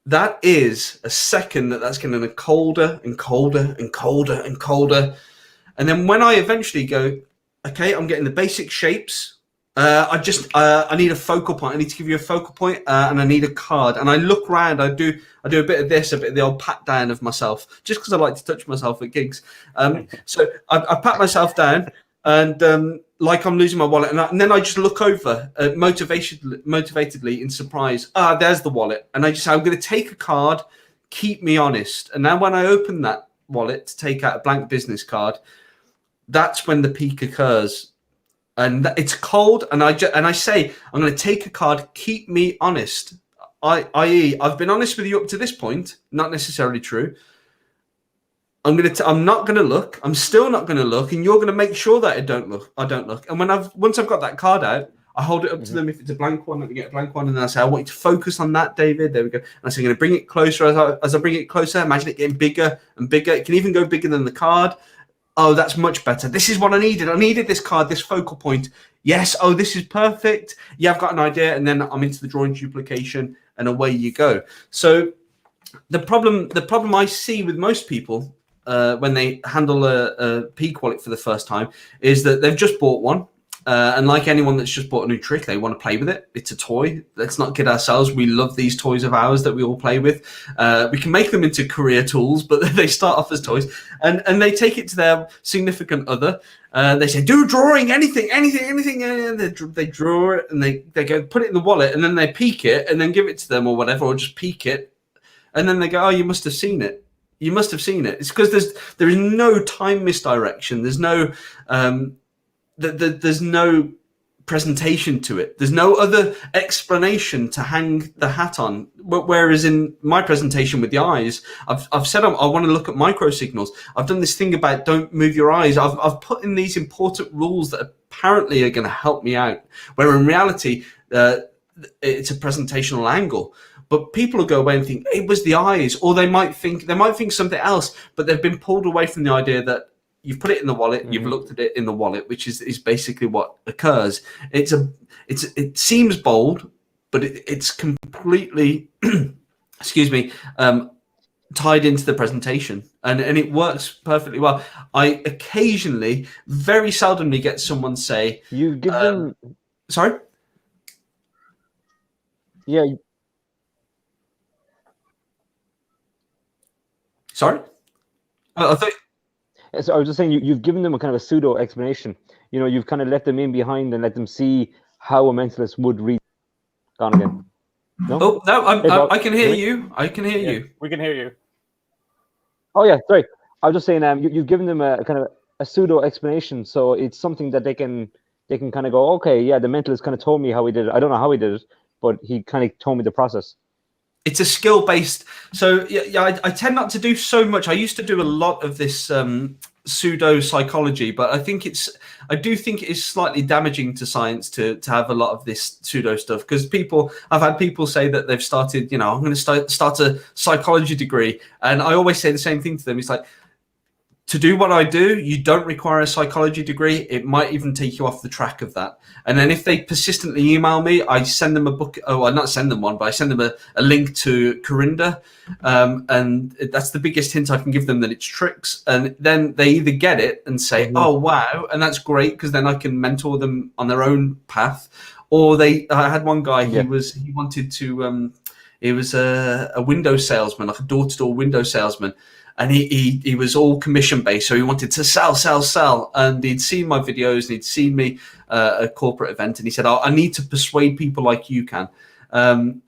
that is a second that's getting colder and colder and colder and colder. And then when I eventually go, okay, I'm getting the basic shapes. I need a focal point. I need to give you a focal point, and I need a card. And I look around. I do a bit of this, a bit of the old pat down of myself, just because I like to touch myself at gigs. So I pat myself down. And like I'm losing my wallet, and then I just look over motivatedly in surprise. There's the wallet, and I just say, I'm going to take a card, keep me honest. And now when I open that wallet to take out a blank business card, that's when the peak occurs, and it's cold. And I say, I'm going to take a card, keep me honest. I.e., I've been honest with you up to this point, not necessarily true. I'm not gonna look. I'm still not gonna look, and you're gonna make sure that I don't look. And once I've got that card out, I hold it up to them. If it's a blank one, let me get a blank one, and then I say, I want you to focus on that, David. There we go. And I say, I'm gonna bring it closer. As I bring it closer, imagine it getting bigger and bigger. It can even go bigger than the card. Oh, that's much better. This is what I needed. I needed this card, this focal point. Yes. Oh, this is perfect. Yeah, I've got an idea, and then I'm into the drawing duplication, and away you go. So the problem I see with most people. When they handle a peak wallet for the first time is that they've just bought one. And like anyone that's just bought a new trick, they want to play with it. It's a toy. Let's not kid ourselves. We love these toys of ours that we all play with. We can make them into career tools, but they start off as toys. And they take it to their significant other. They say, do drawing, anything. And they draw it, and they go put it in the wallet, and then they peek it, and then give it to them or whatever, or just peek it. And then they go, oh, you must have seen it. You must have seen it. It's because there is no time misdirection. There's no there's no presentation to it. There's no other explanation to hang the hat on. Whereas in my presentation with the eyes, I've said I want to look at microsignals. I've done this thing about don't move your eyes. I've put in these important rules that apparently are going to help me out. Where in reality, it's a presentational angle. But people will go away and think it was the eyes, or they might think something else, but they've been pulled away from the idea that you've put it in the wallet, you've looked at it in the wallet, which is basically what occurs. It seems bold, but it's completely, excuse me, tied into the presentation, and it works perfectly well. I occasionally, very seldomly, get someone say, "You give them." Sorry. Yeah. Sorry. I thought. So I was just saying, you've given them a kind of a pseudo explanation. You've kind of let them in behind and let them see how a mentalist would read. Gone again. No? Oh no, I can hear you. I can hear you. We can hear you. Oh yeah, sorry. I was just saying, you've given them a kind of a pseudo explanation, so it's something that they can kind of go, okay, yeah, the mentalist kind of told me how he did it. I don't know how he did it, but he kind of told me the process. It's a skill-based. So yeah, I tend not to do so much. I used to do a lot of this pseudo psychology, but I do think it is slightly damaging to science to have a lot of this pseudo stuff, because I've had people say that they've started, I'm going to start a psychology degree, and I always say the same thing to them. It's like, to do what I do, you don't require a psychology degree. It might even take you off the track of that. And then if they persistently email me, I send them a book. Oh, I not send them one, but I send them a link to Corinda. And that's the biggest hint I can give them, that it's tricks. And then they either get it and say, oh, wow. And that's great, because then I can mentor them on their own path. Or I had one guy, he wanted to, he was a window salesman, like a door-to-door window salesman. And he was all commission based, so he wanted to sell. And he'd seen my videos, and he'd seen me at a corporate event, and he said, I need to persuade people like you can. And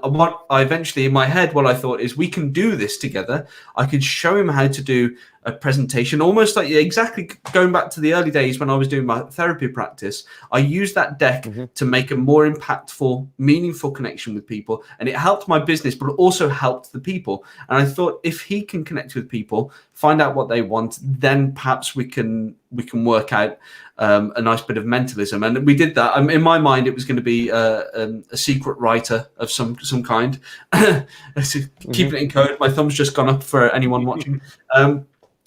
what I eventually, in my head, what I thought is, we can do this together. I could show him how to do a presentation, almost like exactly going back to the early days when I was doing my therapy practice. I used that deck to make a more impactful, meaningful connection with people. And it helped my business, but it also helped the people. And I thought, if he can connect with people, find out what they want, then perhaps we can work out a nice bit of mentalism. And we did that. In my mind, it was going to be a secret writer of some kind. Keeping it in code. My thumb's just gone up for anyone watching.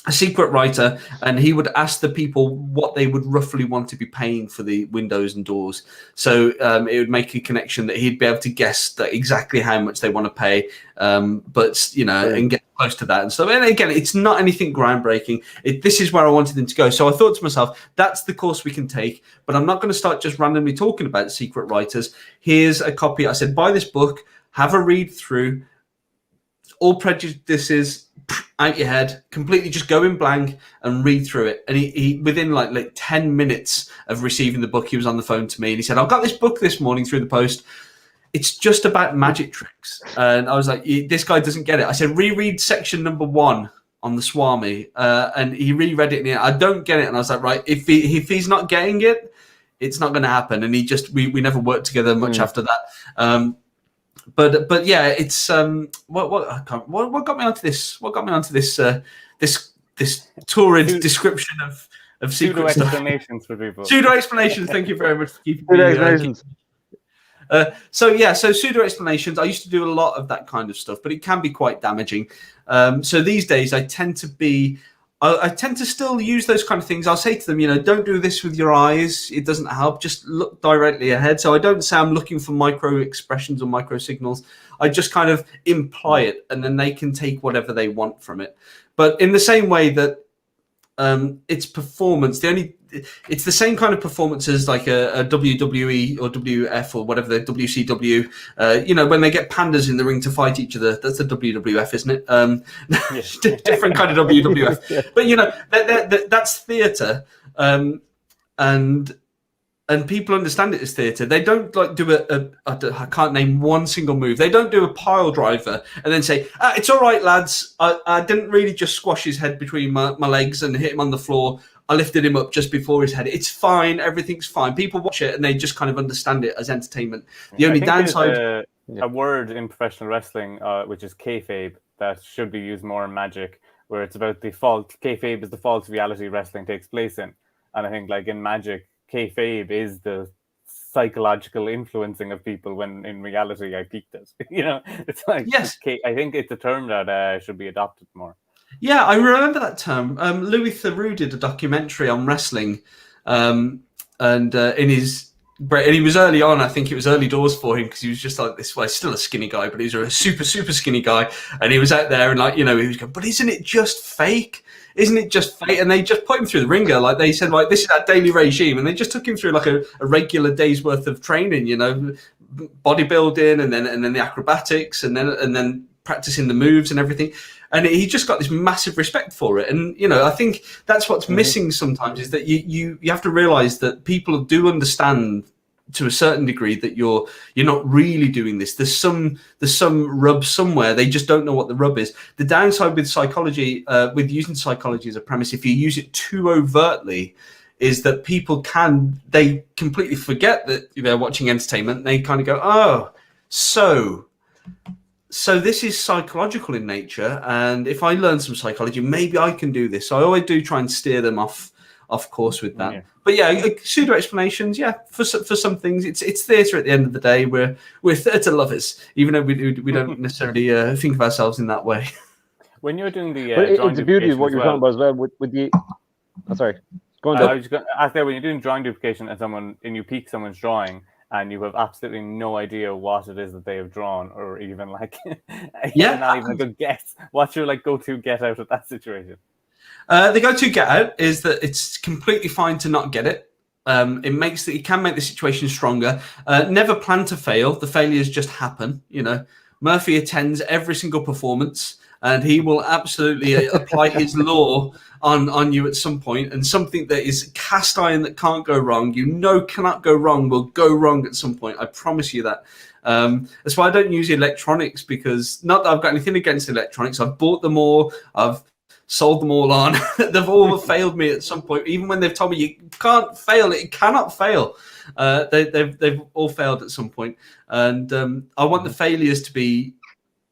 A secret writer, and he would ask the people what they would roughly want to be paying for the windows and doors. So it would make a connection that he'd be able to guess that exactly how much they want to pay, but and get close to that and stuff. And again, it's not anything groundbreaking. This is where I wanted him to go. So I thought to myself, that's the course we can take, but I'm not going to start just randomly talking about secret writers. Here's a copy. I said, buy this book, have a read through, all prejudices out your head, completely just go in blank and read through it. And he within like 10 minutes of receiving the book, he was on the phone to me and he said, I got this book this morning through the post. It's just about magic tricks. And I was like, this guy doesn't get it. I said, reread section number 1 on the Swami. And he reread it and I don't get it. And I was like, right, if he's not getting it, it's not going to happen. And we never worked together much after that. But yeah, it's what got me onto this? What got me onto this this torrid description of secret pseudo explanations for people. Pseudo explanations. Thank you very much for keeping pseudo explanations. So pseudo explanations. I used to do a lot of that kind of stuff, but it can be quite damaging. So these days, I tend to still use those kind of things. I'll say to them, don't do this with your eyes. It doesn't help. Just look directly ahead. So I don't say I'm looking for micro expressions or micro signals. I just kind of imply it, and then they can take whatever they want from it. But in the same way that it's performance, it's the same kind of performance as like a WWE or WF or whatever, the WCW. When they get pandas in the ring to fight each other, that's the WWF, isn't it? Different kind of WWF. But that's theatre, and people understand it as theatre. They don't like do I can't name one single move. They don't do a pile driver and then say, it's all right, lads. I didn't really just squash his head between my legs and hit him on the floor. I lifted him up just before his head. It's fine. Everything's fine. People watch it and they just kind of understand it as entertainment. The only downside... a word in professional wrestling, which is kayfabe, that should be used more in magic, where it's about the false... Kayfabe is the false reality wrestling takes place in. And I think like in magic, kayfabe is the psychological influencing of people when in reality I peaked it. It's like, Yes. okay, I think it's a term that should be adopted more. Yeah, I remember that term. Louis Theroux did a documentary on wrestling, and he was early on. I think it was early doors for him because he was just like this. Well, he's still a skinny guy, but he was a super, super skinny guy, and he was out there and he was going, but isn't it just fake? Isn't it just fake? And they just put him through the ringer. Like they said, this is our daily regime, and they just took him through like a regular day's worth of training. Bodybuilding, and then the acrobatics, and then practicing the moves and everything. And he just got this massive respect for it. And, I think that's what's missing sometimes is that you have to realize that people do understand to a certain degree that you're not really doing this. There's some rub somewhere. They just don't know what the rub is. The downside with psychology, with using psychology as a premise, if you use it too overtly, is that they completely forget that they're watching entertainment. They kind of go, oh, so this is psychological in nature, and if I learn some psychology, maybe I can do this. So I always do try and steer them off course with that. Yeah. But yeah, pseudo explanations. Yeah, for some things, it's theatre. At the end of the day, we're theatre lovers, even though we don't necessarily think of ourselves in that way. When you're doing the, it's the beauty of what you're talking about as well with the. Oh, sorry, go on. I was just going to ask there, when you're doing drawing duplication and you peek someone's drawing, and you have absolutely no idea what it is that they have drawn, or even not even a good guess. What's your go-to get out of that situation? The go-to get out is that it's completely fine to not get it. It can make the situation stronger. Never plan to fail. The failures just happen. Murphy attends every single performance, and he will absolutely apply his law on you at some point, and something that is cast iron that can't go wrong, cannot go wrong, will go wrong at some point. I promise you that. That's why I don't use electronics, because not that I've got anything against electronics. I've bought them all. I've sold them all on. They've all failed me at some point. Even when they've told me you can't fail, it cannot fail. They've all failed at some point. And I want the failures to be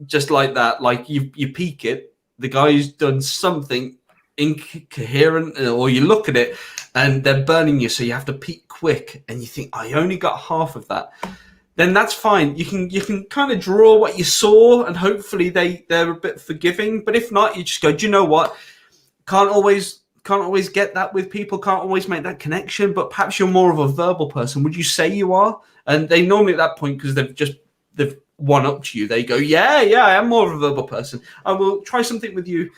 just like that. Like you peek it, the guy's done something incoherent, or you look at it and they're burning you, so you have to peek quick, and you think, I only got half of that. Then that's fine. You can kind of draw what you saw, and hopefully they're a bit forgiving. But if not, you just go, do you know what? Can't always get that with people. Can't always make that connection. But perhaps you're more of a verbal person. Would you say you are? And they normally at that point, because they've one up to you, they go, yeah, I am more of a verbal person. I will try something with you,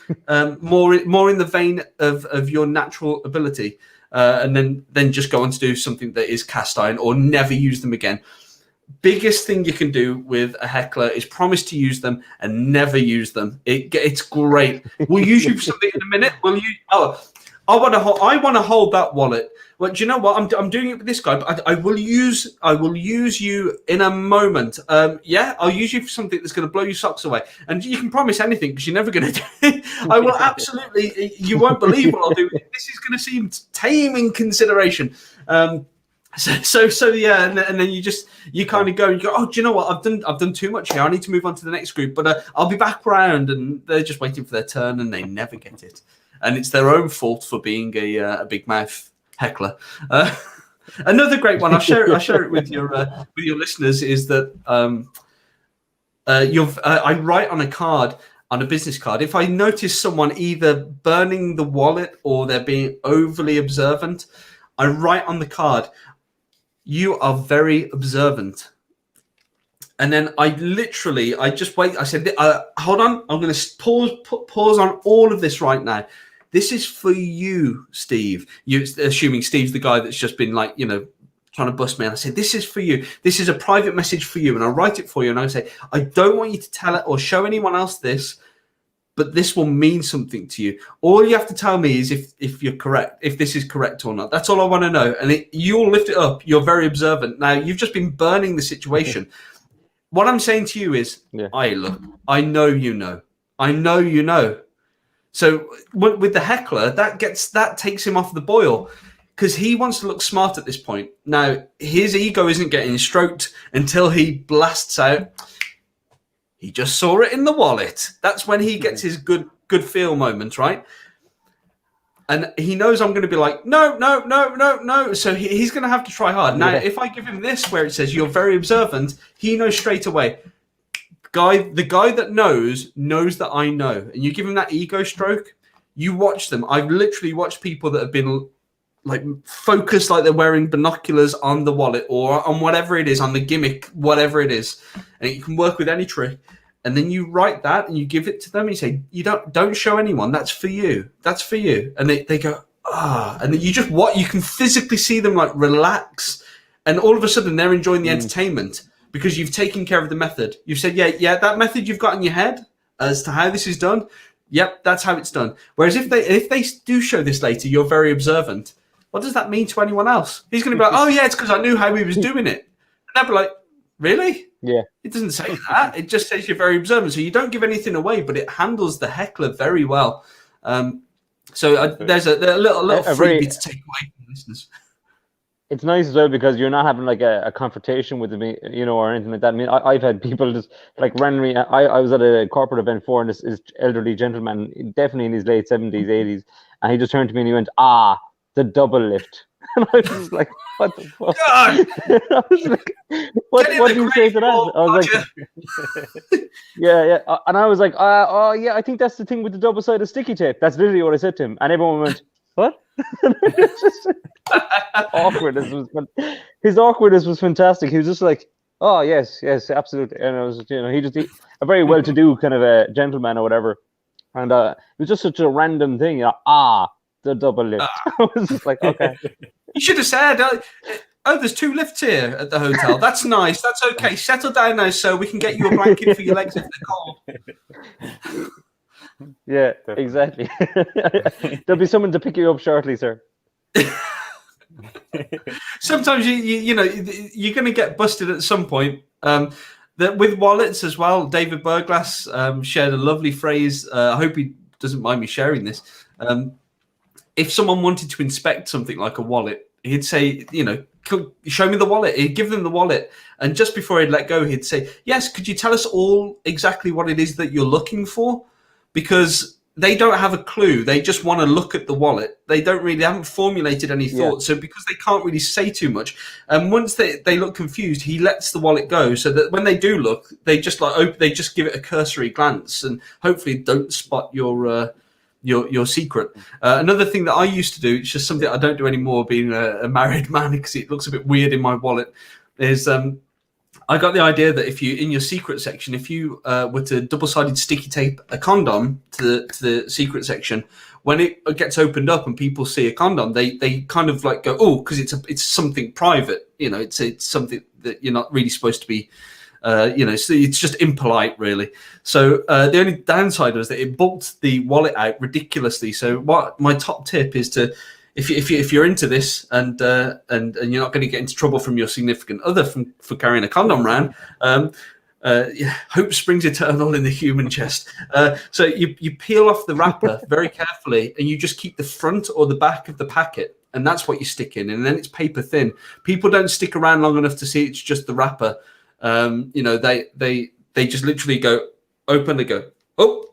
more in the vein of your natural ability, and then just go on to do something that is cast iron, or never use them again. Biggest thing you can do with a heckler is promise to use them and never use them. It's great. We'll use you for something in a minute. I want to hold that wallet. Well, do you know what? I'm doing it with this guy, but I will use you in a moment. I'll use you for something that's going to blow your socks away. And you can promise anything, because you're never going to do it. I will absolutely. You won't believe what I'll do. This is going to seem tame in consideration. So yeah, and then you kind of go, oh, do you know what? I've done too much here. I need to move on to the next group, but I'll be back round, and they're just waiting for their turn, and they never get it, and it's their own fault for being a big mouth heckler. Another great one, I'll share it with your listeners, is that I write on a card, on a business card, if I notice someone either burning the wallet or they're being overly observant, I write on the card, you are very observant. And then I just wait. I said, hold on, I'm going to pause on all of this right now. This is for you, Steve. You assuming Steve's the guy that's just been trying to bust me. And I say, this is for you. This is a private message for you. And I write it for you. And I say, I don't want you to tell it or show anyone else this, but this will mean something to you. All you have to tell me is if you're correct, if this is correct or not. That's all I want to know. And you'll lift it up. You're very observant. Now, you've just been burning the situation. What I'm saying to you is, I know you know. I know you know. So with the heckler, that takes him off the boil, because he wants to look smart at this point. Now, his ego isn't getting stroked until he blasts out, he just saw it in the wallet. That's when he gets his good feel moment, right? And he knows I'm going to be like, no. So he's going to have to try hard. Now, if I give him this where it says you're very observant, he knows straight away. The guy that knows that I know. And you give him that ego stroke, you watch them. I've literally watched people that have been like focused, like they're wearing binoculars on the wallet or on whatever it is, on the gimmick, whatever it is. And you can work with any trick. And then you write that and you give it to them and you say, you don't show anyone. That's for you. That's for you. And they go, and then you just you can physically see them like relax. And all of a sudden they're enjoying the entertainment because you've taken care of the method. You've said, yeah, that method you've got in your head as to how this is done. Yep, that's how it's done. Whereas if they do show this later, you're very observant. What does that mean to anyone else? He's going to be like, oh yeah, it's because I knew how he was doing it. And they'll be like, really? Yeah. It doesn't say that. It just says you're very observant. So you don't give anything away, but it handles the heckler very well. So there's a little freebie to take away from listeners. It's nice as well because you're not having like a confrontation with them, or anything like that. I mean, I've had people just like randomly. I was at a corporate event for this elderly gentleman, definitely in his late 70s, 80s, and he just turned to me and he went, the double lift. And I was just like, what the fuck? I was like, what do you say to that? I was like, yeah. And I was like, yeah, I think that's the thing with the double-sided sticky tape. That's literally what I said to him. And everyone went, what? Just awkwardness his awkwardness was fantastic. He was just like, oh, yes, absolutely. And I was, he just a very well-to-do kind of a gentleman or whatever. And it was just such a random thing, the double lift. I was just like, okay. You should have said, there's 2 lifts here at the hotel. That's nice. That's okay. Settle down now so we can get you a blanket for your legs if they're cold. Yeah, exactly. There'll be someone to pick you up shortly, sir. Sometimes you're going to get busted at some point. With wallets as well, David Burglass shared a lovely phrase. I hope he doesn't mind me sharing this. If someone wanted to inspect something like a wallet, he'd say, show me the wallet. He'd give them the wallet. And just before he'd let go, he'd say, yes, could you tell us all exactly what it is that you're looking for? Because they don't have a clue. They just want to look at the wallet. They haven't formulated any thoughts. Yeah. So because they can't really say too much. And once they look confused, he lets the wallet go so that when they do look, they just they just give it a cursory glance and hopefully don't spot your secret. Another thing that I used to do, it's just something I don't do anymore being a married man because it looks a bit weird in my wallet, is I got the idea that if you, in your secret section, if you were to double-sided sticky tape a condom to the secret section, when it gets opened up and people see a condom, they kind of like go, oh, because it's something private, it's something that you're not really supposed to be, so it's just impolite, really. So the only downside was that it bulked the wallet out ridiculously. So what my top tip is to, if you're into this and you're not going to get into trouble from your significant other for carrying a condom around, hope springs eternal in the human chest. So you peel off the wrapper very carefully and you just keep the front or the back of the packet, and that's what you stick in, and then it's paper thin. People don't stick around long enough to see it's just the wrapper. They just literally go open. They go, oh,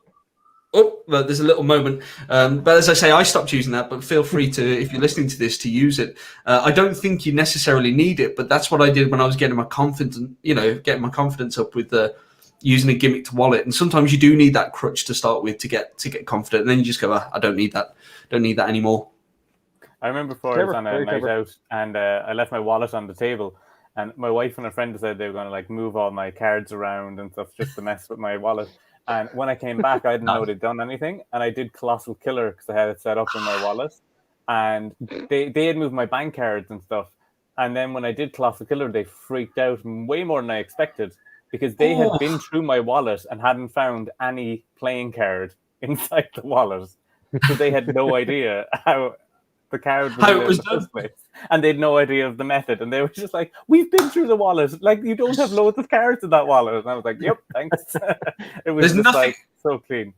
well, there's a little moment. But as I say, I stopped using that, but feel free to, if you're listening to this, to use it. I don't think you necessarily need it, but that's what I did when I was getting my confidence up with using a gimmick to wallet. And sometimes you do need that crutch to start with to get confident. And then you just go, I don't need that. Don't need that anymore. I remember before I was on a night out and I left my wallet on the table. And my wife and a friend said they were going to like move all my cards around and stuff just to mess with my wallet. And when I came back, I didn't know they'd done anything. And I did Colossal Killer because I had it set up in my wallet. And they had moved my bank cards and stuff. And then when I did Colossal Killer, they freaked out way more than I expected because they had been through my wallet and hadn't found any playing card inside the wallet. So they had no idea how the card was in the first place. And they had no idea of the method. And they were just like, we've been through the wallet. Like, you don't have loads of cards in that wallet. And I was like, yep, thanks. It was just like so clean.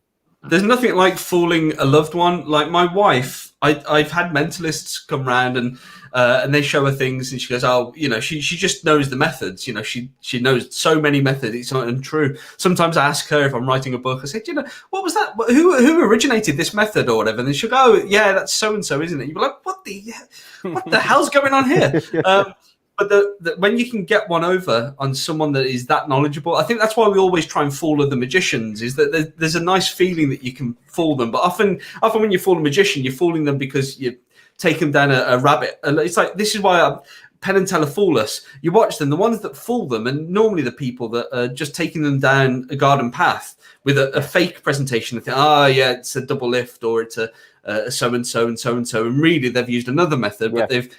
There's nothing like fooling a loved one. Like my wife, I've had mentalists come round and they show her things, and she goes, "Oh, she just knows the methods. She knows so many methods. It's not untrue." Sometimes I ask her if I'm writing a book. I say, "What was that? Who originated this method or whatever?" And then she'll go, "Oh, yeah, that's so and so, isn't it?" You'll be like, "What the hell's going on here?" But when you can get one over on someone that is that knowledgeable, I think that's why we always try and fool other magicians, is that there's a nice feeling that you can fool them. But often when you fool a magician, you're fooling them because you take them down a rabbit. It's like, this is why Penn and Teller fool us. You watch them, the ones that fool them, and normally the people that are just taking them down a garden path with a fake presentation. They think, yeah, it's a double lift, or it's a so-and-so and so-and-so. And really, they've used another method, but they've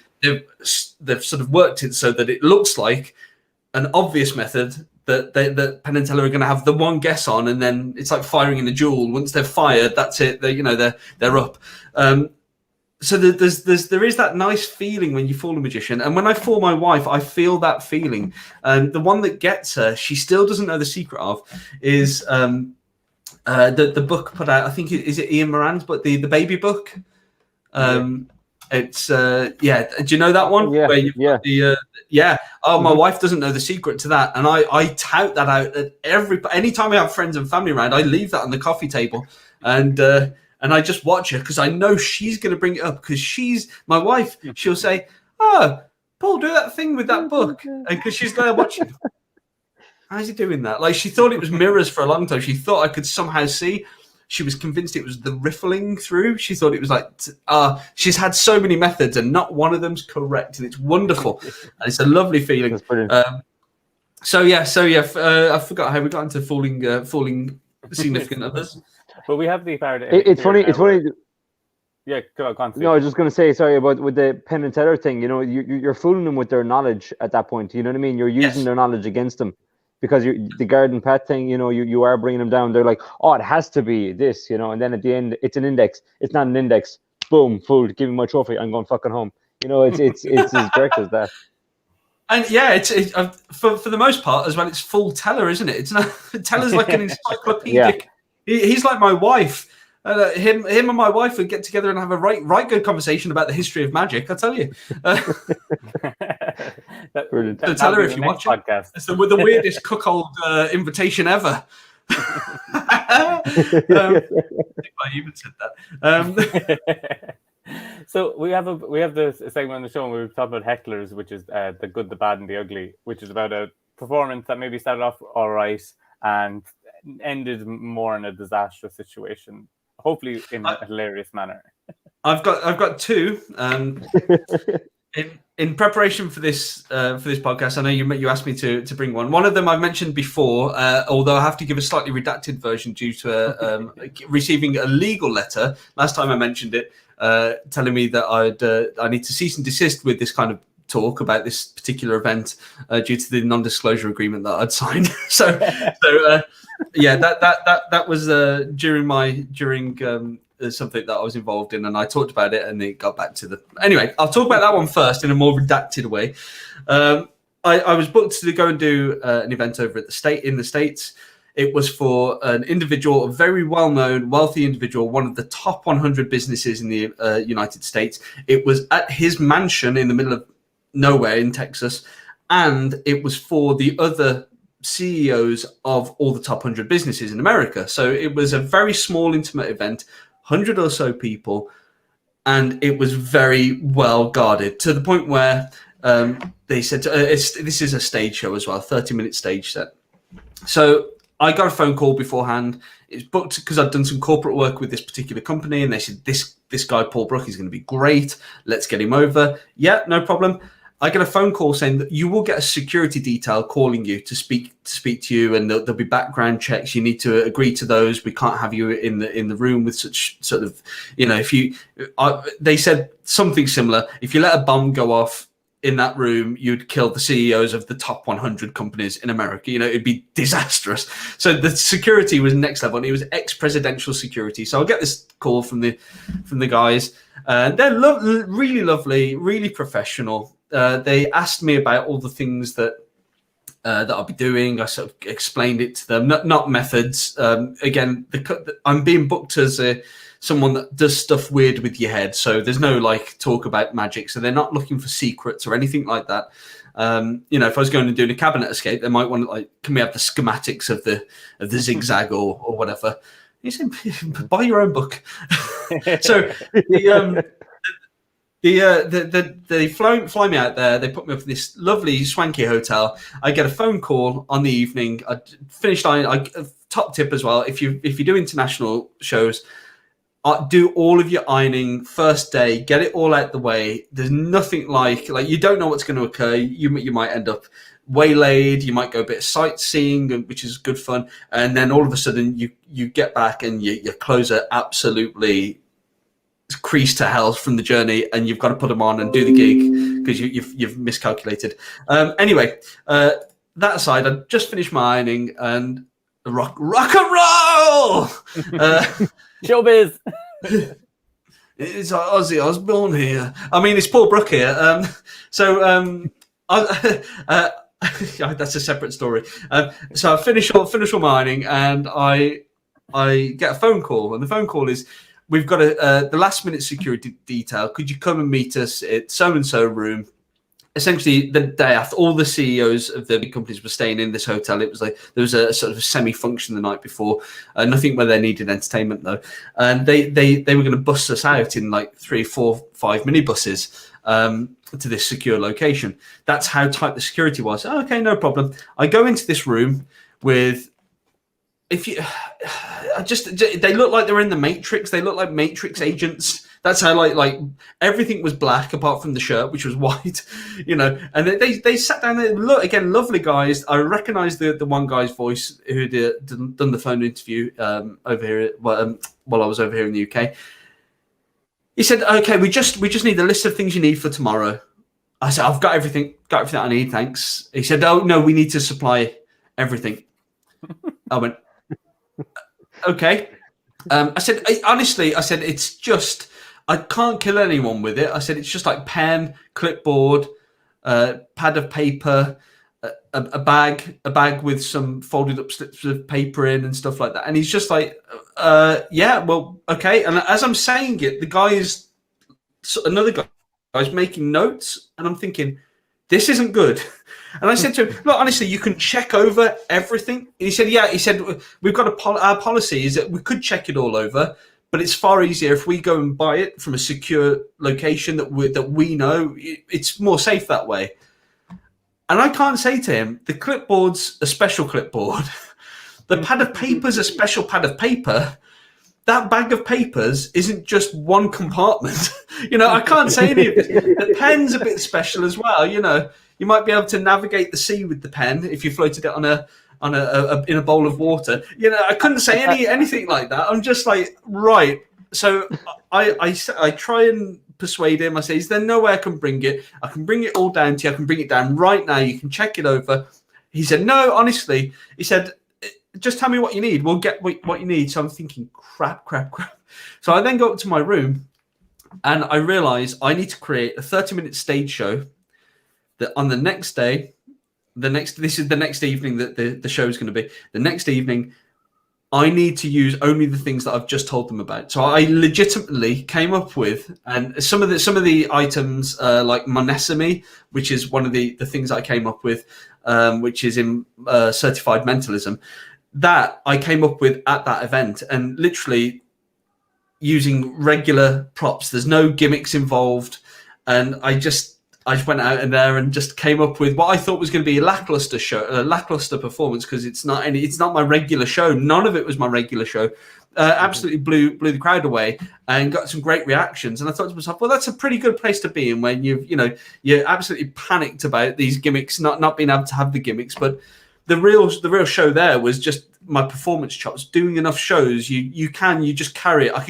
sort of worked it so that it looks like an obvious method that Penn and Teller are going to have the one guess on, and then it's like firing in a duel. Once they're fired, that's it. They're up. So there is that nice feeling when you fool a magician, and when I fool my wife, I feel that feeling. And the one that gets her, she still doesn't know the secret of, is the book put out. I think is it Ian Moran's book, the baby book. It's do you know that one? Yeah, where you've got my wife doesn't know the secret to that, and I tout that out at anytime I have friends and family around. I leave that on the coffee table, and I just watch her, because I know she's going to bring it up, because she's my wife. She'll say, "Oh, Paul, do that thing with that book," and because she's there watching. How's he doing that? Like, she thought it was mirrors for a long time. She thought I could somehow see. She was convinced it was the riffling through. She thought it was like, she's had so many methods and not one of them's correct. And it's wonderful. And it's a lovely feeling. That's brilliant. I forgot how we got into fooling significant others. But we have the part. It's funny. Yeah, go on. No, I was just going to say, sorry, about with the Penn and Teller thing. You're fooling them with their knowledge at that point. You know what I mean? You're using their knowledge against them. Because the garden path thing, you are bringing them down. They're like, "Oh, it has to be this," and then at the end, it's an index. It's not an index. Boom, fooled. Give me my trophy. I'm going fucking home. It's as correct as that. And it's for the most part as well. It's full Teller, isn't it? It's not Teller's like an encyclopedic. Yeah. He's like my wife. Him and my wife would get together and have a right good conversation about the history of magic. I tell you. Tell her if you watch podcast. It's the weirdest cuckold invitation ever. I even said that. So we have this segment on the show where we've talked about hecklers, which is the good, the bad, and the ugly, which is about a performance that maybe started off all right and ended more in a disastrous situation. Hopefully in a hilarious manner. I've got two. In preparation for this podcast, I know you asked me to bring one. One of them I've mentioned before, although I have to give a slightly redacted version due to receiving a legal letter. Last time I mentioned it, telling me that I need to cease and desist with this kind of talk about this particular event due to the non-disclosure agreement that I'd signed. so that was during something that I was involved in, and I talked about it, and it got back to anyway. I'll talk about that one first in a more redacted way. I was booked to go and do an event over in the States. It was for an individual, a very well-known, wealthy individual, one of the top 100 businesses in the United States. It was at his mansion in the middle of nowhere in Texas, and it was for the other CEOs of all the top 100 businesses in America. So it was a very small, intimate event, 100 or so people, and it was very well guarded to the point where they said this is a stage show as well, 30-minute stage set. So I got a phone call beforehand. It's booked because I'd done some corporate work with this particular company, and they said this guy Paul Brook is going to be great. Let's get him over. Yeah, no problem. I get a phone call saying that you will get a security detail calling you to speak to you, and there'll be background checks. You need to agree to those. We can't have you in the room with such sort of, if you. They said something similar. If you let a bomb go off in that room, you'd kill the CEOs of the top 100 companies in America. It'd be disastrous. So the security was next level, and it was ex-presidential security. So I get this call from the guys. They're really lovely, really professional. They asked me about all the things that that I'll be doing. I sort of explained it to them, not methods. Again, I'm being booked as someone that does stuff weird with your head, so there's no like talk about magic. So they're not looking for secrets or anything like that. If I was going to do a cabinet escape, they might want to like, can we have the schematics of the zigzag or whatever? He said, buy your own book. So they fly me out there. They put me up in this lovely swanky hotel. I get a phone call on the evening. I finished top tip as well. If you do international shows, do all of your ironing first day. Get it all out the way. There's nothing like you don't know what's going to occur. You might end up waylaid. You might go a bit of sightseeing, which is good fun. And then all of a sudden you get back and your clothes are absolutely creased to hell from the journey, and you've got to put them on and do the gig because you've miscalculated. Anyway, that aside, I just finished my ironing and rock and roll. Showbiz. It's Ozzy Osbourne here. I mean, it's Paul Brook here. That's a separate story. So I finish all my ironing, and I get a phone call, and the phone call is, we've got the last minute security detail. Could you come and meet us at so and so room? Essentially, the day after, all the CEOs of the big companies were staying in this hotel. It was like there was a sort of semi-function the night before. Nothing where they needed entertainment though, and they were going to bus us out in like 3, 4, 5 minibuses to this secure location. That's how tight the security was. Oh, okay, no problem. I go into this room with. They look like they're in the Matrix. They look like Matrix agents. That's how like everything was black apart from the shirt, which was white, And they sat down there. Look again, lovely guys. I recognised the one guy's voice who had done the phone interview over here while I was over here in the UK. He said, "Okay, we just need a list of things you need for tomorrow." I said, "I've got everything I need, thanks." He said, "Oh no, we need to supply everything." I went, "Okay." I said, honestly, it's just, I can't kill anyone with it. I said, it's just like pen, clipboard, pad of paper, a bag with some folded up slips of paper in and stuff like that. And he's just like, yeah, well, okay. And as I'm saying it, another guy's making notes, and I'm thinking, this isn't good. And I said to him, look, honestly, you can check over everything. And he said, yeah. He said, we've got our policy is that we could check it all over, but it's far easier if we go and buy it from a secure location that we know. It's more safe that way. And I can't say to him, the clipboard's a special clipboard. The pad of paper's a special pad of paper. That bag of papers isn't just one compartment. I can't say any of this. The pen's a bit special as well. You might be able to navigate the sea with the pen if you floated it in a bowl of water. I couldn't say anything like that. I'm just like, right. So I try and persuade him. I say, is there no way I can bring it? I can bring it all down to you. I can bring it down right now. You can check it over. He said, no, honestly. He said, just tell me what you need. We'll get what you need. So I'm thinking, crap. So I then go up to my room and I realize I need to create a 30-minute stage show that on the next day, this is the next evening that the show is going to be. The next evening, I need to use only the things that I've just told them about. So I legitimately came up with, and some of the items like monesime, which is one of the things I came up with, which is in certified mentalism, that I came up with at that event, and literally using regular props. There's no gimmicks involved, and I just went out in there and just came up with what I thought was going to be a lackluster performance, because it's not my regular show. None of it was my regular show. Absolutely blew the crowd away and got some great reactions. And I thought to myself, well, that's a pretty good place to be in when you're absolutely panicked about these gimmicks, not being able to have the gimmicks. But the real show there was just my performance chops. Doing enough shows, you just carry it. I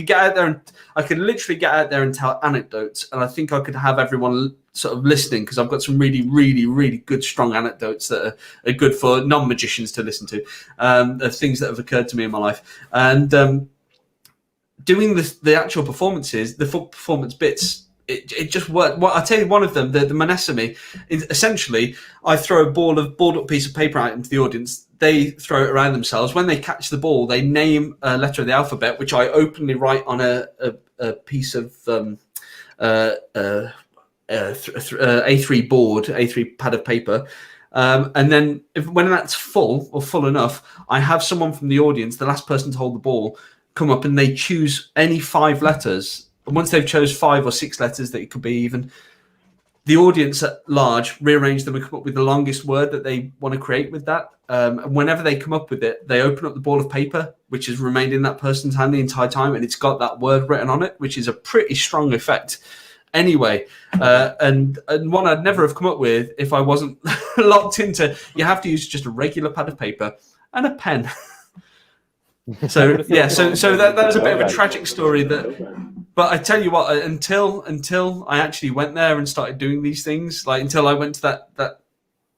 could literally get out there and tell anecdotes, and I think I could have everyone sort of listening, because I've got some really, really, really good, strong anecdotes that are good for non-magicians to listen to, of things that have occurred to me in my life. And doing the actual performances, the full performance bits, it just worked. Well, I'll tell you one of them, the Monesame. Essentially, I throw a balled up piece of paper out into the audience. They throw it around themselves. When they catch the ball, they name a letter of the alphabet, which I openly write on a piece of A3 board, A3 pad of paper. And then when that's full or full enough, I have someone from the audience, the last person to hold the ball, come up and they choose any 5 letters. And once they've chose 5 or 6 letters, that it could be even, the audience at large rearrange them and come up with the longest word that they want to create with that. And whenever they come up with it, they open up the ball of paper, which has remained in that person's hand the entire time, and it's got that word written on it, which is a pretty strong effect. Anyway, and one I'd never have come up with if I wasn't locked into, you have to use just a regular pad of paper and a pen. So yeah, so that was a bit of a tragic story. But I tell you what, until I actually went there and started doing these things, like until I went to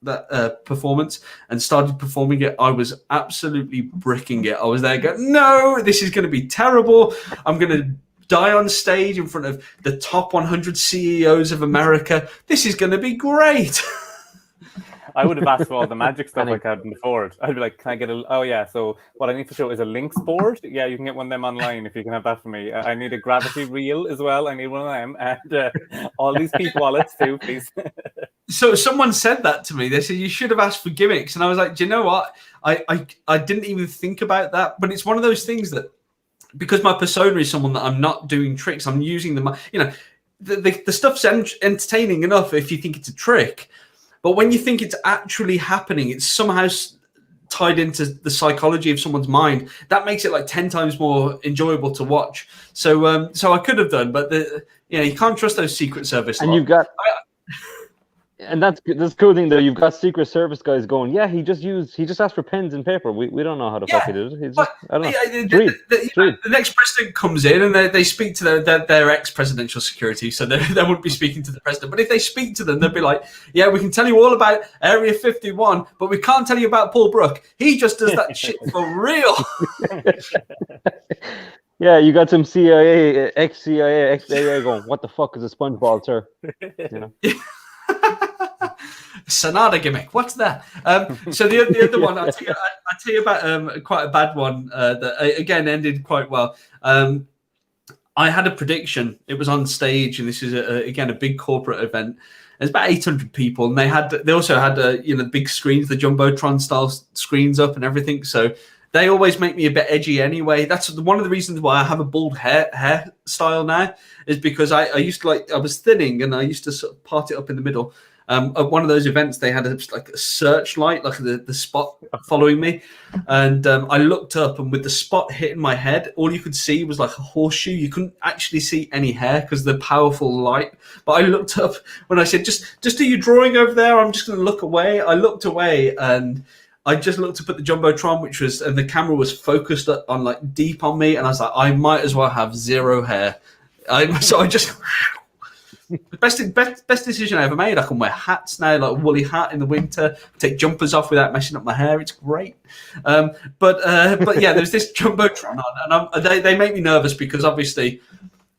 that performance and started performing it, I was absolutely bricking it. I was there going, no, this is going to be terrible. I'm going to die on stage in front of the top 100 CEOs of America. This is going to be great. I would have asked for all the magic stuff I couldn't afford. I'd be like, can I get so what I need to show is a links board. Yeah, you can get one of them online if you can have that for me. I need a gravity reel as well. I need one of them. And all these peak wallets too, please. So someone said that to me. They said, you should have asked for gimmicks. And I was like, do you know what? I didn't even think about that. But it's one of those things that, because my persona is someone that I'm not doing tricks, I'm using them. The stuff's entertaining enough if you think it's a trick. But when you think it's actually happening, it's somehow tied into the psychology of someone's mind. That makes it like 10 times more enjoyable to watch. So I could have done, but you can't trust those Secret Service. And you've got, and that's the cool thing though. You've got Secret Service guys going, yeah, he just asked for pens and paper. We don't know how the fuck he did it. I don't know. The next president comes in and they speak to their ex-presidential security, so they wouldn't be speaking to the president. But if they speak to them, they'll be like, yeah, we can tell you all about Area 51, but we can't tell you about Paul Brook. He just does that shit for real. Yeah, you got some CIA, ex-CIA, ex-AA going, what the fuck is a SpongeBob, sir? Sonata gimmick. What's that? So the other one, I'll tell you about quite a bad one that again ended quite well. I had a prediction. It was on stage, and this is again a big corporate event. There's about 800 people, and they also had the big screens, the jumbotron style screens up and everything. So they always make me a bit edgy anyway. That's one of the reasons why I have a bald hair style now, is because I used to I was thinning and I used to sort of part it up in the middle. At one of those events, they had a searchlight, like the spot following me. And I looked up, and with the spot hitting my head, all you could see was like a horseshoe. You couldn't actually see any hair because of the powerful light. But I looked up when I said, just do your drawing over there. I'm just going to look away. I looked away, and I just looked up at the jumbotron, and the camera was focused on deep on me. And I was like, I might as well have zero hair. So I just... Best decision I ever made. I can wear hats now, like a woolly hat in the winter, take jumpers off without messing up my hair. It's great. But yeah, there's this jumbotron on, and they make me nervous because obviously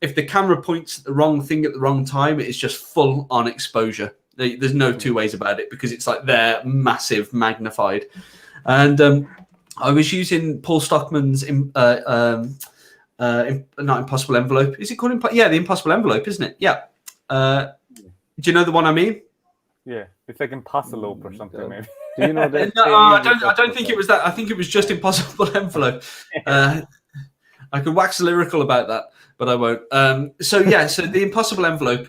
if the camera points at the wrong thing at the wrong time, it's just full on exposure. There's no two ways about it because it's like they're massive, magnified. And I was using Paul Stockman's not Impossible Envelope. Is it called the Impossible Envelope, isn't it? Yeah. Do you know the one I mean? Yeah, it's like Impossible or something, maybe. Do you know that? No, I don't think it was that. I think it was just Impossible Envelope. I could wax lyrical about that, but I won't. So the Impossible Envelope.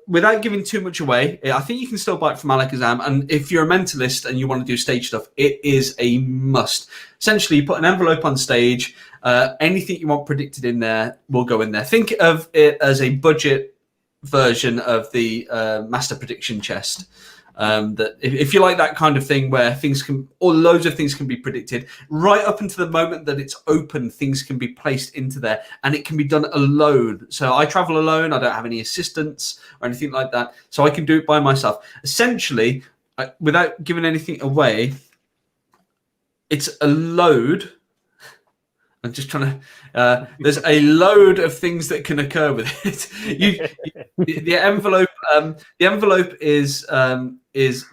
Without giving too much away, I think you can still buy it from Alakazam. And if you're a mentalist and you want to do stage stuff, it is a must. Essentially, you put an envelope on stage. Anything you want predicted in there will go in there. Think of it as a budget version of the master prediction chest. That if you like that kind of thing where loads of things can be predicted, right up until the moment that it's open, things can be placed into there, and it can be done alone. So I travel alone. I don't have any assistants or anything like that. So I can do it by myself. Essentially, without giving anything away, it's a load I'm just trying to. There's a load of things that can occur with it. The envelope. The envelope is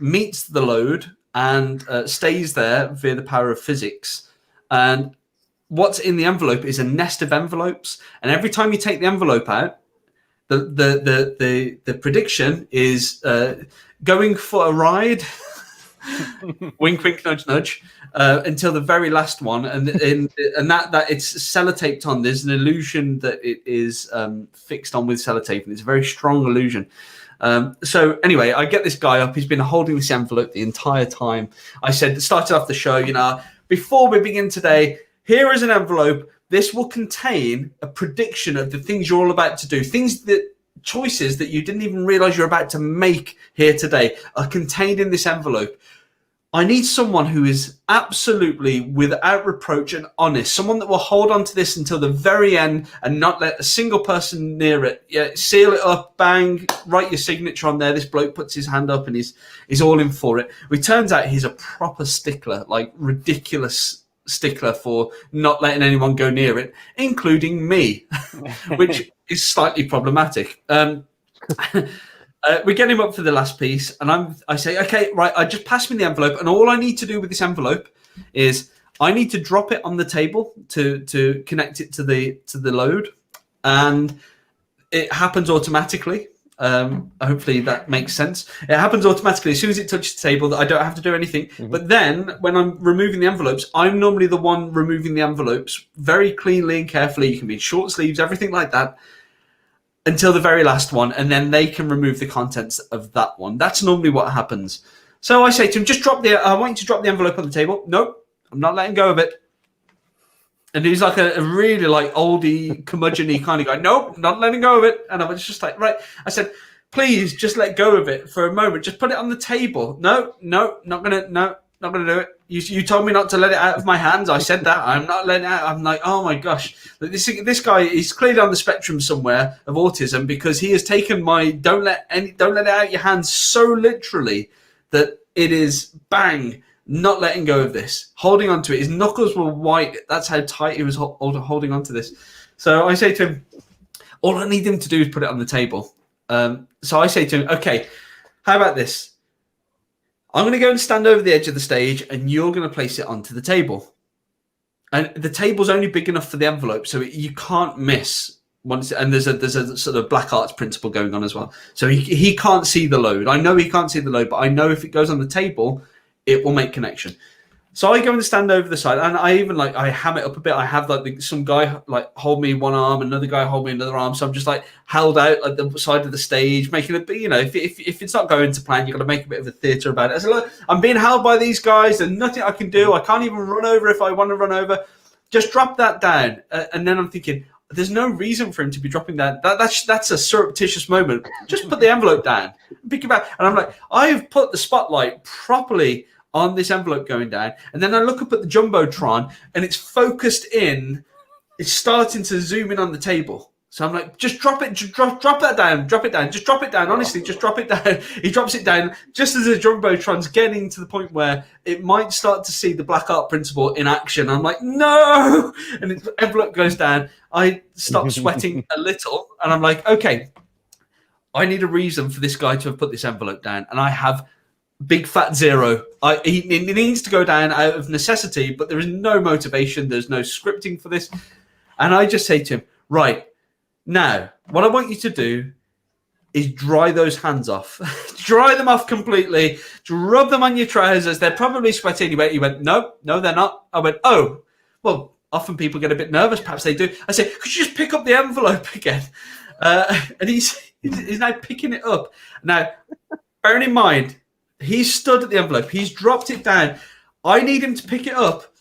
meets the load and stays there via the power of physics. And what's in the envelope is a nest of envelopes. And every time you take the envelope out, the prediction is going for a ride. Wink, wink, nudge, nudge. Until the very last one, and that it's sellotaped on. There's an illusion that it is fixed on with sellotape, and it's a very strong illusion. So anyway, I get this guy up. He's been holding this envelope the entire time. I started off the show, before we begin today, here is an envelope. This will contain a prediction of the things you're all about to do, choices that you didn't even realize you're about to make here today are contained in this envelope. I need someone who is absolutely without reproach and honest, someone that will hold on to this until the very end and not let a single person near it. Yeah, seal it up, bang, write your signature on there. This bloke puts his hand up and he's all in for it. It turns out he's a proper stickler, like ridiculous stickler for not letting anyone go near it, including me, which is slightly problematic. We get him up for the last piece, and I say, okay, right, I just pass me the envelope, and all I need to do with this envelope is I need to drop it on the table to connect it to the load, and it happens automatically. Hopefully that makes sense. It happens automatically as soon as it touches the table. That I don't have to do anything. Mm-hmm. But then when I'm removing the envelopes, I'm normally the one removing the envelopes very cleanly and carefully. You can be in short sleeves, everything like that, until the very last one, and then they can remove the contents of that one. That's normally what happens. So I say to him, I want you to drop the envelope on the table. Nope, I'm not letting go of it. And he's like a really like oldie, curmudgeon-y kind of guy. Nope, not letting go of it. And I was just like, right. I said, please just let go of it for a moment. Just put it on the table. No, not gonna do it. You told me not to let it out of my hands. I said that. I'm not letting it out. I'm like, oh my gosh. This guy is clearly on the spectrum somewhere of autism, because he has taken my don't let it out your hands so literally that it is bang, not letting go of this, holding on to it. His knuckles were white. That's how tight he was holding on to this. So I say to him, all I need him to do is put it on the table. So I say to him, okay, how about this? I'm going to go and stand over the edge of the stage, and you're going to place it onto the table. And the table's only big enough for the envelope, so you can't miss. And there's a sort of black arts principle going on as well. So he can't see the load. I know he can't see the load, but I know if it goes on the table, it will make connection. So I go and stand over the side, and I ham it up a bit. I have some guy hold me one arm, another guy hold me another arm. So I'm just held out at the side of the stage, making it. If it's not going to plan, you've got to make a bit of a theatre about it. I said, look, I'm being held by these guys, and nothing I can do. I can't even run over if I want to run over. Just drop that down. And then I'm thinking, there's no reason for him to be dropping that. That's a surreptitious moment. Just put the envelope down, pick it back, and I'm like, I've put the spotlight properly on this envelope going down, and then I look up at the Jumbotron, and it's focused in. It's starting to zoom in on the table. So I'm like, just drop it, drop that down, drop it down, just drop it down. Honestly, just drop it down. He drops it down just as the Jumbotron's getting to the point where it might start to see the black art principle in action. I'm like, no, and the envelope goes down. I stop sweating a little, and I'm like, okay, I need a reason for this guy to have put this envelope down, and I have big fat zero. He needs to go down out of necessity, but there is no motivation. There's no scripting for this. And I just say to him, right, now, what I want you to do is dry those hands off. Dry them off completely. Rub them on your trousers. They're probably sweaty. He went, no, they're not. I went, oh, well, often people get a bit nervous. Perhaps they do. I said, could you just pick up the envelope again? And he's now picking it up. Now, bearing in mind, he's stood at the envelope. He's dropped it down. I need him to pick it up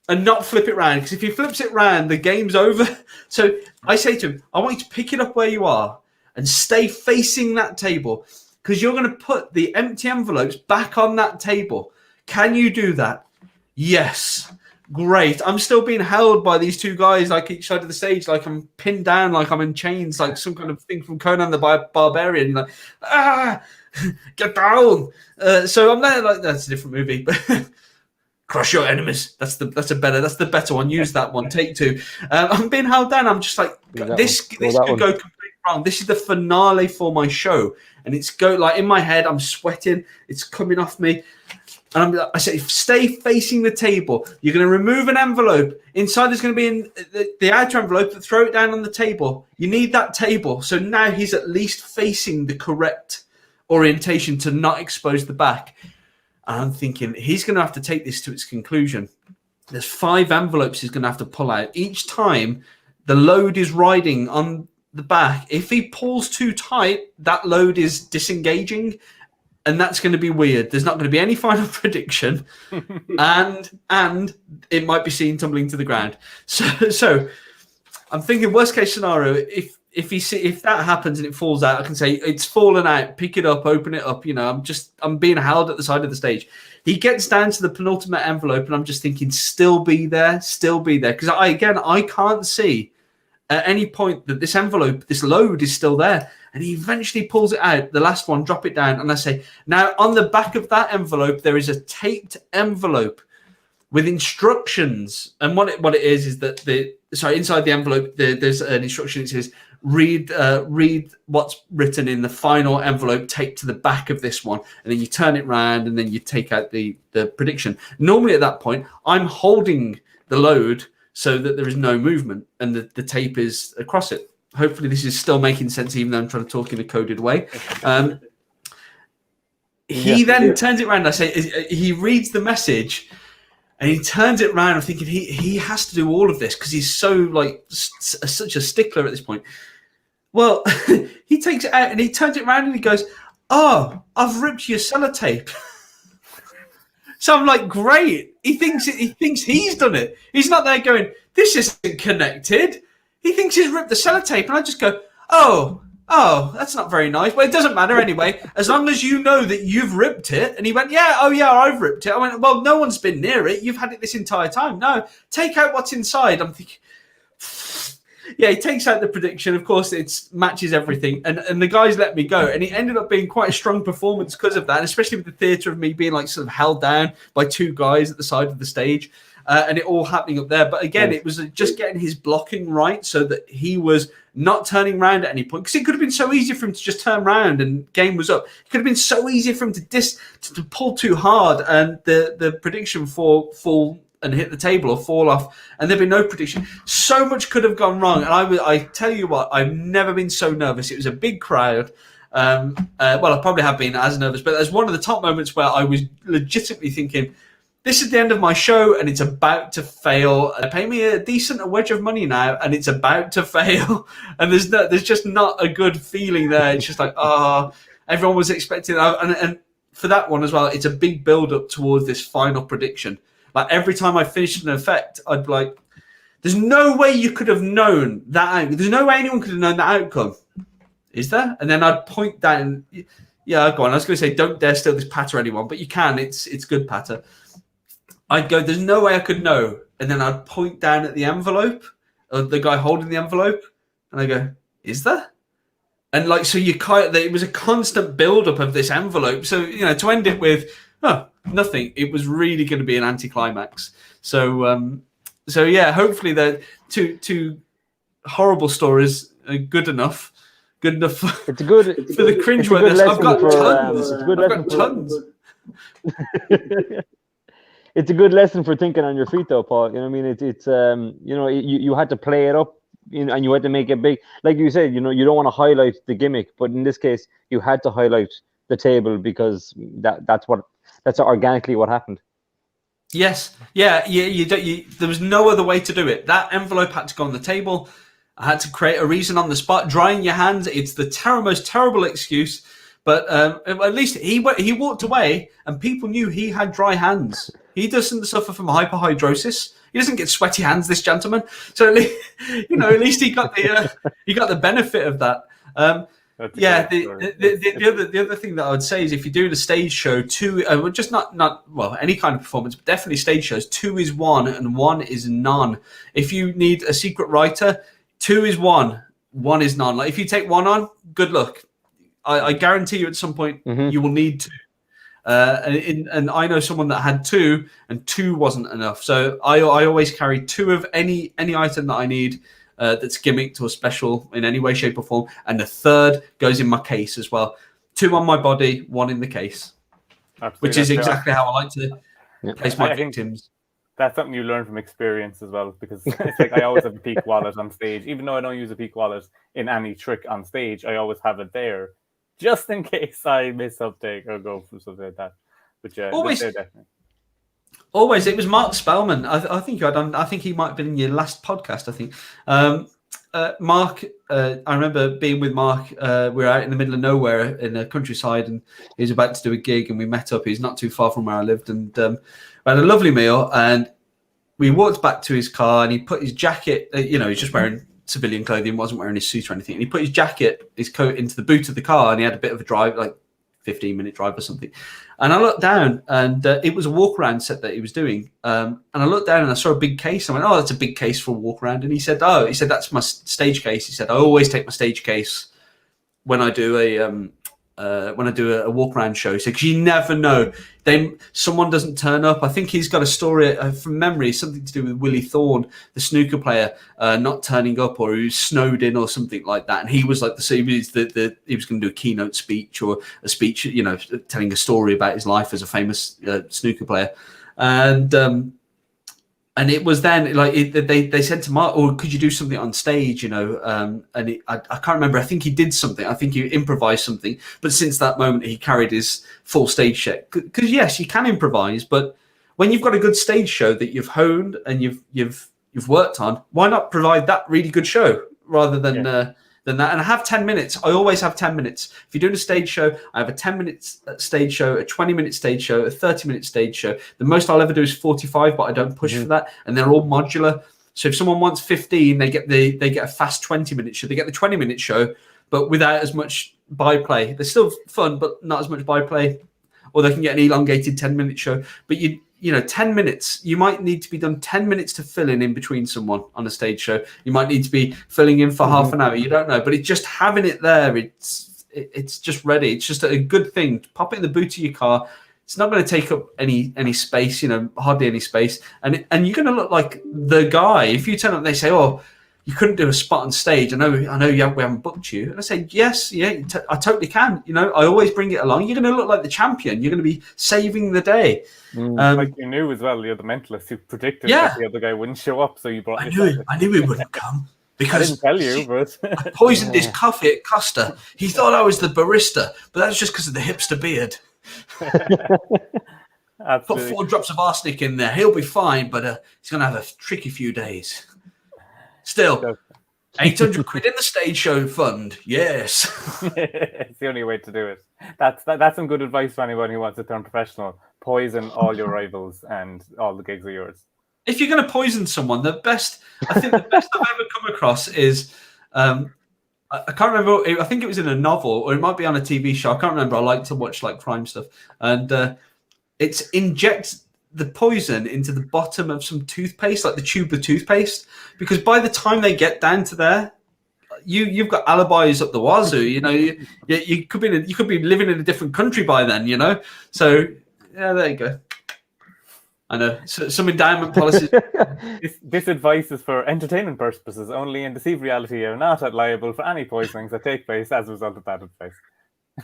and not flip it round, because if he flips it round, the game's over. So I say to him, I want you to pick it up where you are and stay facing that table, because you're going to put the empty envelopes back on that table. Can you do that? Yes. Great. I'm still being held by these two guys, each side of the stage, I'm pinned down, I'm in chains, like some kind of thing from Conan the Barbarian. Get down. So I'm there, that's a different movie. crush your enemies. That's the better one. Use that one. Take 2. I'm being held down. I'm just like, this could go completely wrong. This is the finale for my show, and it's in my head. I'm sweating. It's coming off me. And I say, stay facing the table. You're going to remove an envelope. Inside there's going to be in the outer envelope. Throw it down on the table. You need that table. So now he's at least facing the correct orientation to not expose the back. And I'm thinking, he's going to have to take this to its conclusion. There's 5 envelopes he's going to have to pull out. Each time the load is riding on the back. If he pulls too tight, that load is disengaging. And that's going to be weird. There's not going to be any final prediction, and it might be seen tumbling to the ground. So I'm thinking worst case scenario. If that happens and it falls out, I can say it's fallen out. Pick it up, open it up. I'm being held at the side of the stage. He gets down to the penultimate envelope, and I'm just thinking, still be there, because I can't see at any point that this envelope, this load is still there. And he eventually pulls it out, the last one, drop it down. And I say, now on the back of that envelope, there is a taped envelope with instructions. And what it is that inside the envelope, there's an instruction. It says, read what's written in the final envelope taped to the back of this one. And then you turn it round and then you take out the prediction. Normally at that point, I'm holding the load so that there is no movement and the tape is across it. Hopefully this is still making sense, even though I'm trying to talk in a coded way. He then turns it around. I say he reads the message, and he turns it around. I'm thinking he has to do all of this because he's so such a stickler at this point. Well, he takes it out and he turns it around and he goes, "Oh, I've ripped your sellotape." So I'm like, great. He thinks he's done it. He's not there going, "This isn't connected." He thinks he's ripped the sellotape, and I just go, oh, that's not very nice. Well, it doesn't matter anyway, as long as you know that you've ripped it. And he went, I've ripped it. I went, well, no one's been near it. You've had it this entire time. No, take out what's inside. I'm thinking, yeah, he takes out the prediction. Of course, it matches everything. And the guys let me go. And it ended up being quite a strong performance because of that, and especially with the theatre of me being sort of held down by 2 guys at the side of the stage. And it all happening up there. But again, it was just getting his blocking right so that he was not turning around at any point. Because it could have been so easy for him to just turn around and game was up. It could have been so easy for him to pull too hard and the prediction fall and hit the table or fall off and there'd be no prediction. So much could have gone wrong. And I tell you what, I've never been so nervous. It was a big crowd. Well, I probably have been as nervous, but there's one of the top moments where I was legitimately thinking, this is the end of my show and it's about to fail. They pay me a wedge of money now and it's about to fail. And there's just not a good feeling there. It's just like, everyone was expecting that. And for that one as well, it's a big build up towards this final prediction. Like every time I finished an effect, I'd be like, there's no way you could have known that. There's no way anyone could have known that outcome. Is there? And then I'd point down. Yeah, go on. I was going to say, don't dare steal this patter, anyone, but you can. It's good patter. I'd go, there's no way I could know. And then I'd point down at the envelope, the guy holding the envelope, and I go, is there? And so it was a constant build-up of this envelope. So, to end it with, nothing, it was really going to be an anticlimax. So yeah, hopefully the two horrible stories are good enough. It's good for the cringeworthiness. I've got tons. It's a good I've got tons. It's a good lesson for thinking on your feet, though, Paul. You know what I mean? It's you had to play it up, and you had to make it big. Like you said, you don't want to highlight the gimmick, but in this case, you had to highlight the table because that's organically what happened. Yes, yeah. There was no other way to do it. That envelope had to go on the table. I had to create a reason on the spot. Drying your hands, it's the most terrible excuse. But at least he walked away, and people knew he had dry hands. He doesn't suffer from hyperhidrosis. He doesn't get sweaty hands, this gentleman. So at least he got the benefit of that. The other thing that I would say is if you're doing a stage show, just not any kind of performance, but definitely stage shows, 2 is 1 and 1 is none. If you need a secret writer, 2 is 1, 1 is none. Like if you take 1 on, good luck. I guarantee you at some point you will need to. and I know someone that had 2, and 2 wasn't enough. So I always carry 2 of any item that I need that's gimmicked or special in any way, shape, or form, and the 3rd goes in my case as well. 2 on my body, 1 in the case. Absolutely. Which is exactly how I like to place my victims. That's something you learn from experience as well, because it's like I always have a peak wallet on stage. Even though I don't use a peak wallet in any trick on stage, I always have it there just in case I miss something or go for something like that. Which always, definitely. Always, it was Mark Spellman. I think you had on. I think he might have been in your last podcast. I think Mark. I remember being with Mark. We were out in the middle of nowhere in the countryside, and he was about to do a gig, and we met up. He's not too far from where I lived, and we had a lovely meal. And we walked back to his car, and he put his jacket. He's just wearing civilian clothing, wasn't wearing his suit or anything. And he put his jacket, his coat, into the boot of the car, and he had a bit of a drive, like 15-minute drive or something. And I looked down, and it was a walk-around set that he was doing. And I looked down, and I saw a big case. I went, "Oh, that's a big case for a walk-around." And he said, "That's my stage case." He said, "I always take my stage case when I do a walk-around show." So because you never know, someone doesn't turn up. I think he's got a story from memory, something to do with Willie Thorne, the snooker player, not turning up, or who's snowed in or something like that. And he was like he was going to do a keynote speech or a speech, telling a story about his life as a famous snooker player. And it was then they said to Mark, "Oh, could you do something on stage?" I can't remember. I think he did something. I think he improvised something. But since that moment, he carried his full stage set. Because yes, you can improvise, but when you've got a good stage show that you've honed and you've worked on, why not provide that really good show rather than that? And I have 10 minutes. I always have 10 minutes. If you're doing a stage show, I have a 10-minute stage show, a 20-minute stage show, a 30-minute stage show. The most I'll ever do is 45, but I don't push for that. And they're all modular. So if someone wants 15, they get a fast 20-minute show. They get the 20-minute show, but without as much byplay. They're still fun, but not as much byplay. Or they can get an elongated 10-minute show. But 10 minutes, you might need to be done 10 minutes to fill in between someone on a stage show. You might need to be filling in for half an hour. You don't know, but it's just having it there. It's just ready. It's just a good thing. Pop it in the boot of your car. It's not going to take up any space, hardly any space. And you're going to look like the guy. If you turn up and they say, "Oh, you couldn't do a spot on stage. I know we haven't booked you." And I say, "Yes, yeah, I totally can." I always bring it along. You're going to look like the champion. You're going to be saving the day. Like you knew as well, the other mentalist who predicted that the other guy wouldn't show up, so you brought. I knew he wouldn't come because I didn't tell you, but I poisoned his coffee at Costa. He thought I was the barista, but that's just because of the hipster beard. Put 4 drops of arsenic in there. He'll be fine, but he's going to have a tricky few days. Still, 800 quid in the stage show fund. Yes. It's the only way to do it. That's some good advice for anyone who wants to turn professional. Poison all your rivals and all the gigs are yours. If you're going to poison someone, I think the best I've ever come across is, I can't remember, I think it was in a novel or it might be on a TV show. I can't remember. I like to watch like crime stuff. And it's inject the poison into the bottom of some toothpaste, like the tube of toothpaste, because by the time they get down to there, you've got alibis up the wazoo. You could be living in a different country by then. So yeah, there you go. I know some endowment policies. This advice is for entertainment purposes only, and Deceive Reality are not liable for any poisonings that take place as a result of that advice.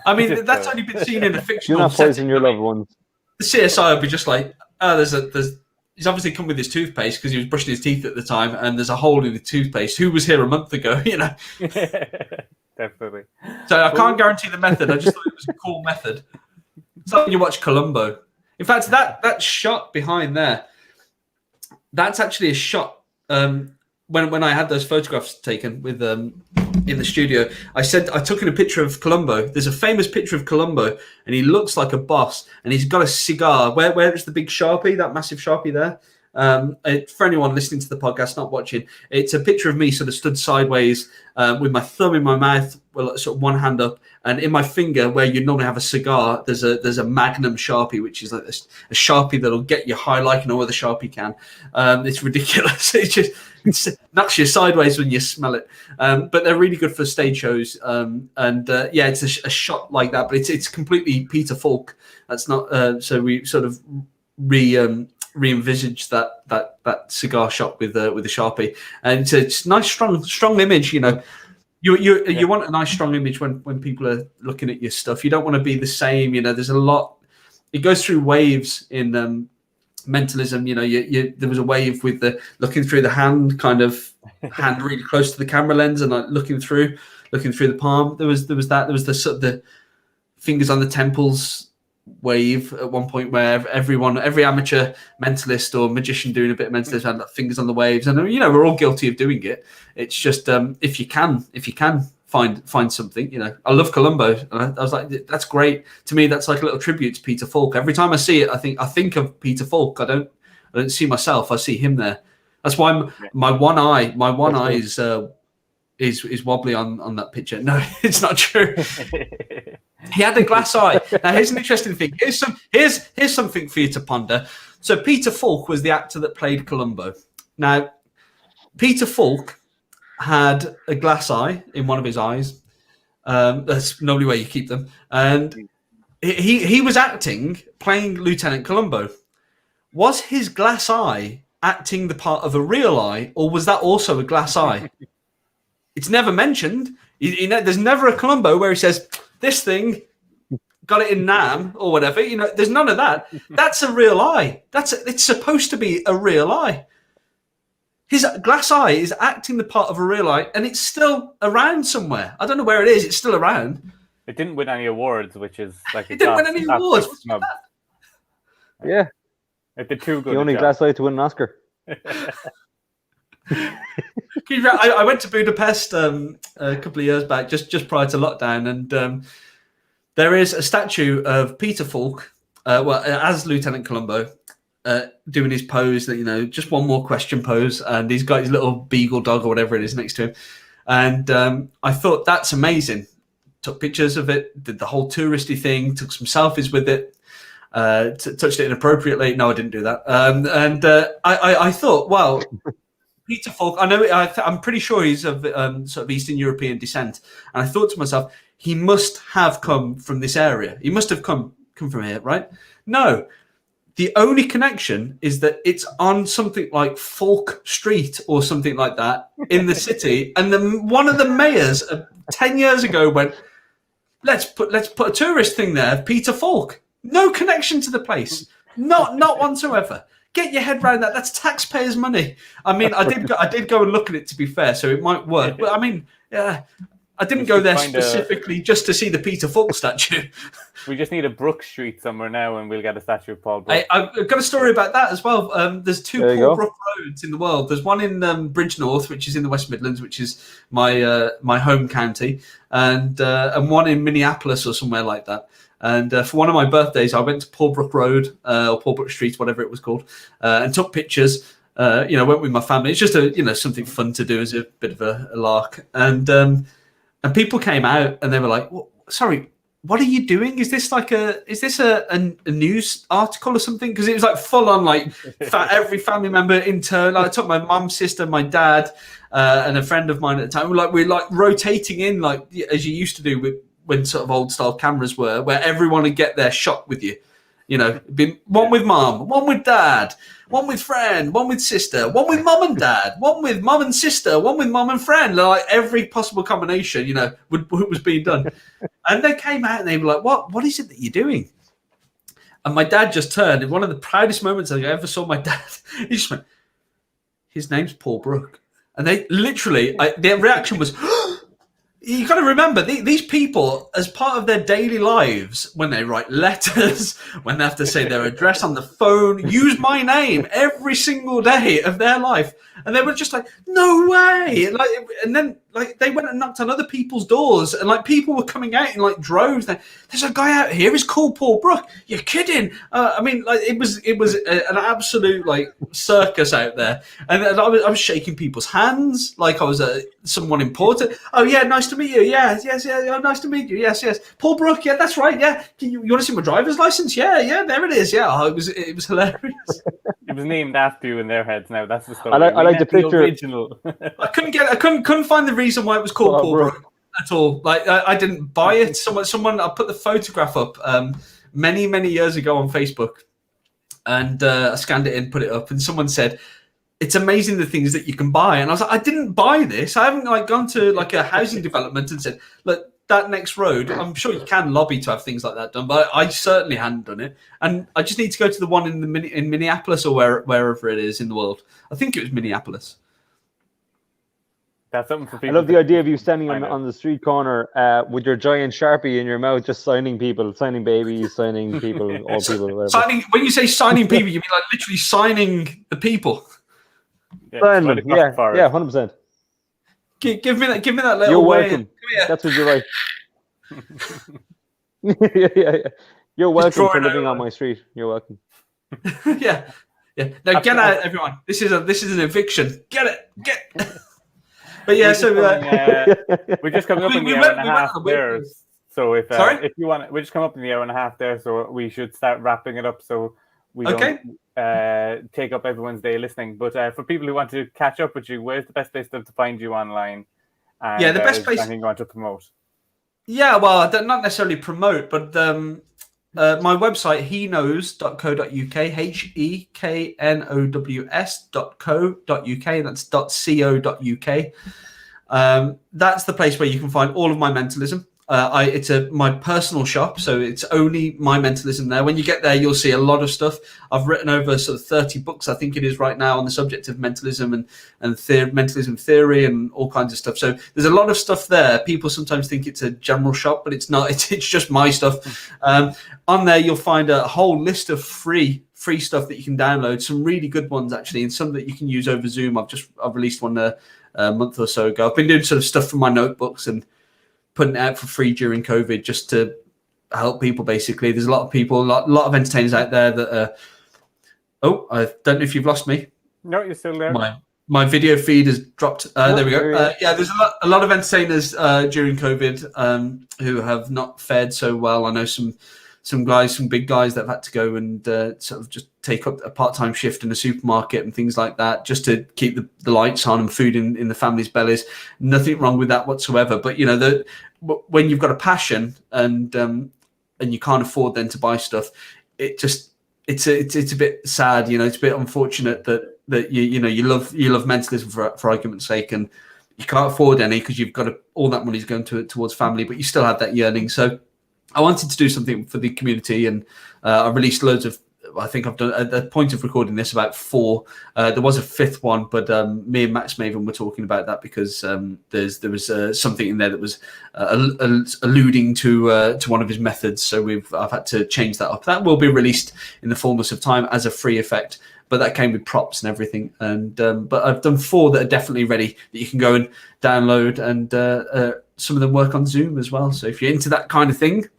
I mean, that's only been seen in a fictional. You're not poisoning your loved ones. The CSI would be just like, "Oh, he's obviously come with his toothpaste because he was brushing his teeth at the time, and there's a hole in the toothpaste. Who was here a month ago?" Definitely. So I can't guarantee the method. I just thought it was a cool method. It's like when you watch Columbo. In fact, that shot behind there, that's actually a shot. When I had those photographs taken with in the studio, I took in a picture of Columbo. There's a famous picture of Columbo, and he looks like a boss, and he's got a cigar. Where is the big Sharpie? That massive Sharpie there. For anyone listening to the podcast, not watching, it's a picture of me sort of stood sideways with my thumb in my mouth, well, sort of one hand up, and in my finger, where you normally have a cigar, there's a Magnum Sharpie, which is like a Sharpie that'll get you high like no other Sharpie can. It's ridiculous. It knocks you sideways when you smell it. But they're really good for stage shows. It's a shot like that, but it's completely Peter Falk. That's not. So we sort of re-envisaged that cigar shot with a Sharpie, and it's a nice strong image. You know, you want a nice strong image when people are looking at your stuff. You don't want to be the same. You know, there's a lot. It goes through waves in mentalism. You know, there was a wave with the looking through the hand, kind of hand really close to the camera lens, and like looking through the palm. There was that. There was the sort of the fingers on the temples wave at one point, where every amateur mentalist or magician doing a bit of mentalism had like fingers on the waves, and you know, we're all guilty of doing it. It's just if you can find something, you know. I love Columbo, and I was like, that's great. To me, that's like a little tribute to Peter Falk. Every time I see it, I think of Peter Falk. I don't see myself. I see him there. That's why my one eye is wobbly on that picture. No, it's not true. He had a glass eye. Now, here's an interesting thing. Here's something for you to ponder. So Peter Falk was the actor that played Columbo. Now, Peter Falk had a glass eye in one of his eyes. That's normally where you keep them. And he was acting, playing Lieutenant Columbo. Was his glass eye acting the part of a real eye, or was that also a glass eye? It's never mentioned. There's never a Columbo where he says, this thing got it in Nam or whatever. You know, there's none of that. That's a real eye. It's supposed to be a real eye. His glass eye is acting the part of a real eye, and it's still around somewhere. I don't know where it is. It's still around. It didn't win any awards, which is like it didn't win any awards. Yeah, it did too good. The only glass eye to win an Oscar. I went to Budapest a couple of years back, just prior to lockdown, and there is a statue of Peter Falk, as Lieutenant Columbo, doing his pose, that, you know, just one more question pose, and he's got his little beagle dog or whatever it is next to him, and I thought, that's amazing. Took pictures of it, did the whole touristy thing, took some selfies with it, touched it inappropriately. No, I didn't do that, I thought, wow. Peter Falk, I know. I'm pretty sure he's of sort of Eastern European descent, and I thought to myself, he must have come from this area. He must have come from here, right? No, the only connection is that it's on something like Falk Street or something like that in the city, and one of the mayors 10 years ago went, let's put a tourist thing there, Peter Falk. No connection to the place, not whatsoever. Get your head around that. That's taxpayers' money. I mean, I did go and look at it, to be fair, so it might work. But I mean, yeah, I didn't go there specifically just to see the Peter Falk statue. We just need a Brook Street somewhere now, and we'll get a statue of Paul Brook. I've got a story about that as well. There's two Paul Brook roads in the world. There's one in Bridge North, which is in the West Midlands, which is my home county, and one in Minneapolis or somewhere like that. And for one of my birthdays, I went to Paul Brook Road or Paul Brook Street, whatever it was called, and took pictures. Went with my family. It's just something fun to do as a bit of a lark. And people came out and they were like, well, "Sorry, what are you doing? Is this a news article or something?" Because it was like full on, like every family member in turn. Like, I took my mum, sister, my dad, and a friend of mine at the time. We're like rotating in, like as you used to do when sort of old style cameras were, where everyone would get their shot with you. You know, one with mum, one with dad, one with friend, one with sister, one with mum and dad, one with mum and sister, one with mum and friend. Like every possible combination, was being done. And they came out and they were like, what is it that you're doing? And my dad just turned, in one of the proudest moments I ever saw my dad, he just went, his name's Paul Brook. And they literally, their reaction was, you got to remember, these people, as part of their daily lives, when they write letters, when they have to say their address on the phone, use my name every single day of their life. And they were just like, no way. And then like they went and knocked on other people's doors, and like people were coming out in like droves. There's a guy out here. He's called Paul Brook. You're kidding? I mean, like it was an absolute like circus out there, and I was shaking people's hands like I was someone important. Oh yeah, nice to meet you. Yeah. Oh, nice to meet you. Yes. Paul Brook. Yeah, that's right. Yeah. You want to see my driver's license? Yeah. There it is. Yeah. Oh, it was hilarious. It was named after you in their heads. Now that's the story. I like the picture. Original. I couldn't find the reason why it was called Paul Brook at all. Like I didn't buy it. Someone I put the photograph up many years ago on Facebook, and I scanned it in, put it up, and someone said, "It's amazing the things that you can buy." And I was like, I didn't buy this. I haven't like gone to like a housing development and said, "Look, that next road." I'm sure you can lobby to have things like that done, but I certainly hadn't done it. And I just need to go to the one in Minneapolis or wherever it is in the world. I think it was Minneapolis. That's something for people. I love the idea of you standing on the street corner with your giant Sharpie in your mouth, just signing people, signing babies, signing people, all people. Whatever. Signing. When you say signing people, you mean like literally signing the people. Yeah, 100%. Give me that little. You're welcome. That's what you're right. yeah. You're welcome for living on my street. You're welcome. yeah. Now get out, everyone. This is an eviction. Get it. But yeah, we're just coming up in the hour and a half there. So if you want, we just come up in the hour and a half there. So we should start wrapping it up. So we don't take up everyone's day listening. But for people who want to catch up with you, where's the best place to find you online? And, the best place. Anything you want to promote? Yeah, well, not necessarily promote, but my website, heknows.co.uk, HEKNOWS.co.uk, that's .co.uk. That's the place where you can find all of my mentalism. It's my personal shop, so it's only my mentalism there. When you get there, you'll see a lot of stuff. I've written over sort of 30 books, I think it is right now, on the subject of mentalism and mentalism theory and all kinds of stuff. So there's a lot of stuff there. People sometimes think it's a general shop, but it's not. It's just my stuff. On there, you'll find a whole list of free stuff that you can download. Some really good ones actually, and some that you can use over Zoom. I've released one a month or so ago. I've been doing sort of stuff from my notebooks and putting it out for free during COVID just to help people, basically. There's a lot of people, a lot of entertainers out there that I don't know if you've lost me. No, you're still there. My video feed has dropped. There we go. There's a lot of entertainers during COVID who have not fared so well. I know some big guys that have had to go and sort of just take up a part-time shift in a supermarket and things like that, just to keep the lights on and food in the family's bellies. Nothing wrong with that whatsoever. But you know, when you've got a passion and you can't afford then to buy stuff, it's a bit sad. You know, it's a bit unfortunate that you love mentalism for argument's sake, and you can't afford any because you've got all that money's going towards family, but you still have that yearning. So I wanted to do something for the community, and I released loads of. I think I've done at the point of recording this about 4. There was a 5th one, but me and Max Maven were talking about that because there was something in there that was alluding to one of his methods. So I've had to change that up. That will be released in the fullness of time as a free effect, but that came with props and everything. And but I've done 4 that are definitely ready that you can go and download, and some of them work on Zoom as well. So if you're into that kind of thing,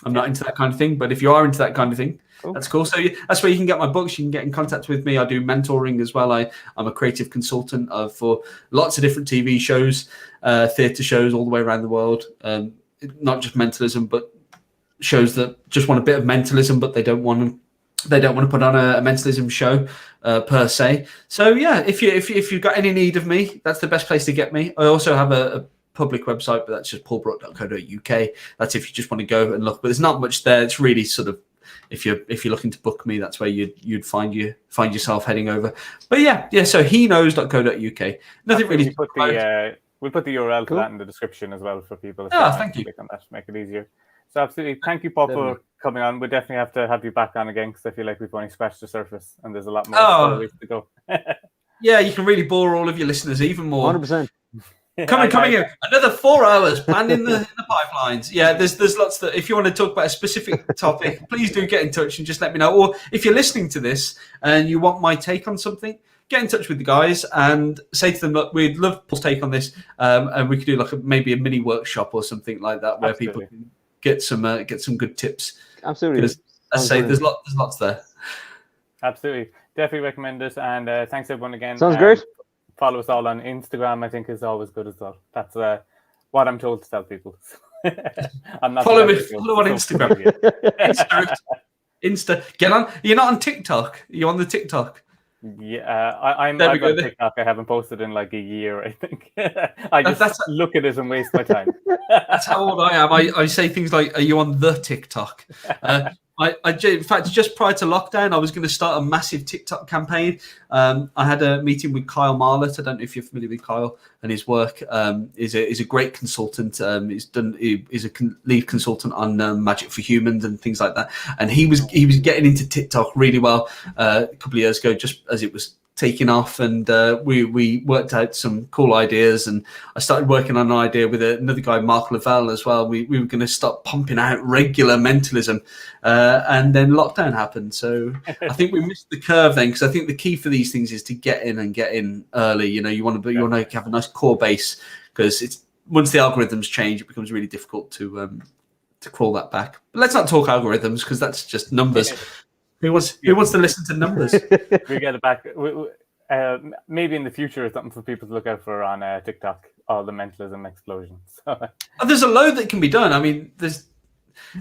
I'm not into that kind of thing, but if you are into that kind of thing, that's cool. So that's where you can get my books. You can get in contact with me. I do mentoring as well. I'm a creative consultant for lots of different TV shows, theatre shows all the way around the world. Not just mentalism, but shows that just want a bit of mentalism, but they don't want to put on a mentalism show per se. So yeah, if you've got any need of me, that's the best place to get me. I also have a public website, but that's just paulbrook.co.uk. That's if you just want to go and look, but there's not much there. It's really sort of, if you're looking to book me, that's where you'd find yourself heading over. But yeah. So heknows.co.uk. Nothing really. We'll put the URL to that in the description as well for people. Thank you. Click on that to make it easier. So absolutely, thank you, Paul, for coming on. We definitely have to have you back on again because I feel like we've only scratched the surface and there's a lot more stories to go. Yeah, you can really bore all of your listeners even more. 100%. Coming here. Another 4 hours planned in the pipelines. Yeah, there's lots that if you want to talk about a specific topic, please do get in touch and just let me know. Or if you're listening to this and you want my take on something, get in touch with the guys and say to them, look, we'd love Paul's take on this, and we could do like maybe a mini workshop or something like that where people can get some good tips. Absolutely. Because, as I say, there's lots there. Absolutely. Definitely recommend it. And thanks everyone again. Sounds great. Follow us all on Instagram, I think is always good as well. That's what I'm told to tell people. I'm not follow on Instagram. Insta. Get on. You're not on TikTok. You're on the TikTok. Yeah, I'm on TikTok. I haven't posted in like a year, I think. I just look at it and waste my time. That's how old I am. I say things like, are you on the TikTok? In fact, just prior to lockdown, I was going to start a massive TikTok campaign. I had a meeting with Kyle Marlett. I don't know if you're familiar with Kyle and his work. He's a great consultant. He's a lead consultant on Magic for Humans and things like that. And he was getting into TikTok really well a couple of years ago, just as it was taking off, and we worked out some cool ideas, and I started working on an idea with another guy, Mark Lavelle, as well. We were going to start pumping out regular mentalism, and then lockdown happened, so I think we missed the curve then, because I think the key for these things is to get in early. You want to have a nice core base, because it's once the algorithms change, it becomes really difficult to crawl that back. But let's not talk algorithms, because that's just numbers. Who wants to listen to numbers? We get it back. Maybe in the future, it's something for people to look out for on TikTok. All the mentalism explosions. There's a load that can be done. I mean,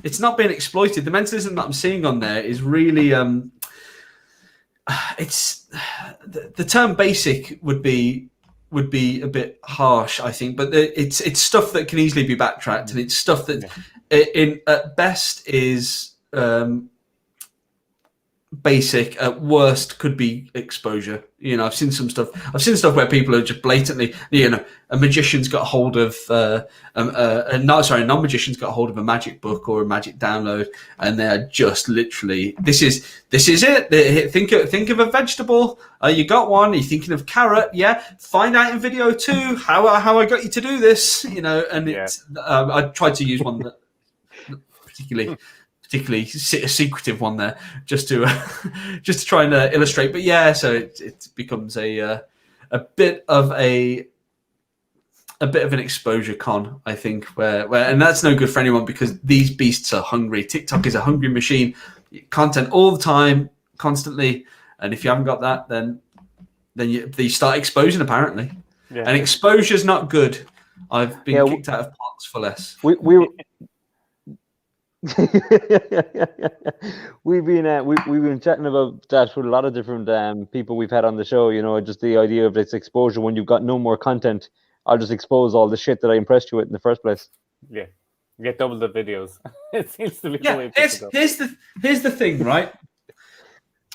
it's not being exploited. The mentalism that I'm seeing on there is really it's the term basic would be a bit harsh, I think, but it's stuff that can easily be backtracked, and it's stuff that at best is basic, at worst could be exposure. I've seen stuff where people are just blatantly, a magician's got a hold of a non-magician's got a hold of a magic book or a magic download, and they're just literally, this is it. Think of a vegetable. You got one. Are you thinking of carrot? Yeah. Find out in video 2 how I got you to do this. It's I tried to use one that particularly a secretive one there, just to try and illustrate. But so it becomes a bit of an exposure con, I think, where and that's no good for anyone, because these beasts are hungry. TikTok is a hungry machine, content all the time, constantly, and if you haven't got that, then you start exposing, apparently. And exposure's not good. I've been kicked out of parks for less. We've been chatting about that with a lot of different people we've had on the show. Just the idea of this exposure. When you've got no more content, I'll just expose all the shit that I impressed you with in the first place. Yeah, get double the videos. It seems to be the way people go. Here's the thing, right?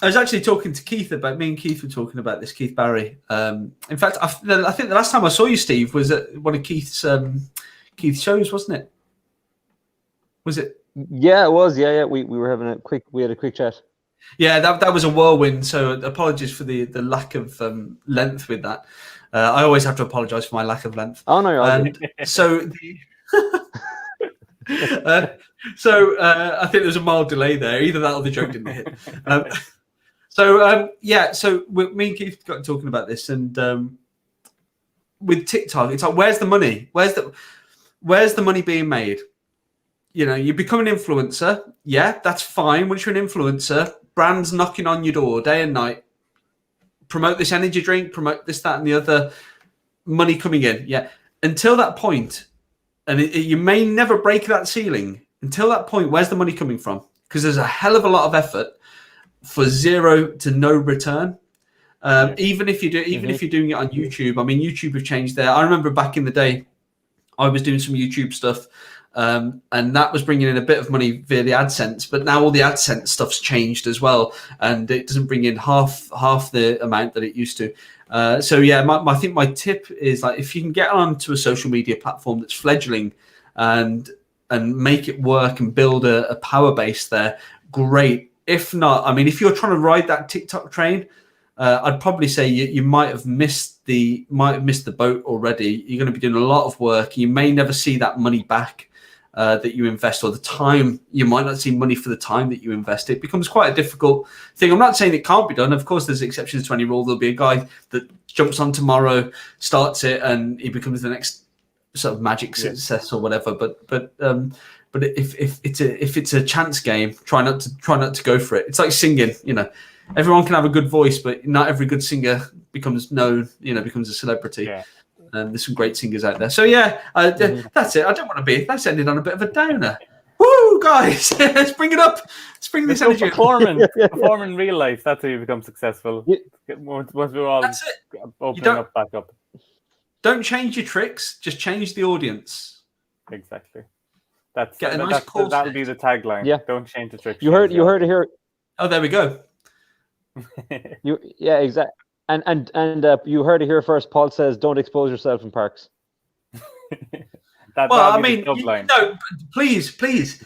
I was actually talking to Keith about. Me and Keith were talking about this. Keith Barry. In fact, I think the last time I saw you, Steve, was at one of Keith's shows, wasn't it? Was it? Yeah, it was. Yeah. We were having a quick chat. Yeah, that was a whirlwind. So apologies for the lack of length with that. I always have to apologise for my lack of length. Oh no, you're all good. So I think there's a mild delay there. Either that or the joke didn't hit. So me and Keith got talking about this, and with TikTok, it's like, where's the money? Where's the money being made? You become an influencer. Yeah, that's fine. Once you're an influencer, brands knocking on your door day and night. Promote this energy drink, promote this, that, and the other. Money coming in. Yeah. Until that point, and you may never break that ceiling. Until that point, where's the money coming from? Because there's a hell of a lot of effort for zero to no return. Even if you're doing it on YouTube. I mean, YouTube have changed there. I remember back in the day, I was doing some YouTube stuff. And that was bringing in a bit of money via the AdSense, but now all the AdSense stuff's changed as well, and it doesn't bring in half the amount that it used to. I think my tip is, like, if you can get onto a social media platform that's fledgling and make it work and build a power base there, great. If not, I mean, if you're trying to ride that TikTok train, I'd probably say you might have missed the boat already. You're going to be doing a lot of work. You may never see that money back. that you invest, or the time you might not see money for the time that you invest. It becomes quite a difficult thing. I'm not saying it can't be done. Of course, there's exceptions to any rule. There'll be a guy that jumps on tomorrow, starts it, and he becomes the next sort of magic success or whatever. But if it's a chance game, try not to go for it. It's like singing. Everyone can have a good voice, but not every good singer becomes known. Becomes a celebrity. Yeah. There's some great singers out there. So that's it. I don't want to be. That's ended on a bit of a downer. Woo, guys! Let's bring it up. Let's bring this energy. Perform in real life. That's how you become successful. Once we're all opening up back up. Don't change your tricks. Just change the audience. Exactly. That'll be the tagline. Yeah. Don't change the tricks. You heard it here. Oh, there we go. Exactly. And you heard it here first. Paul says, "Don't expose yourself in parks." No, please.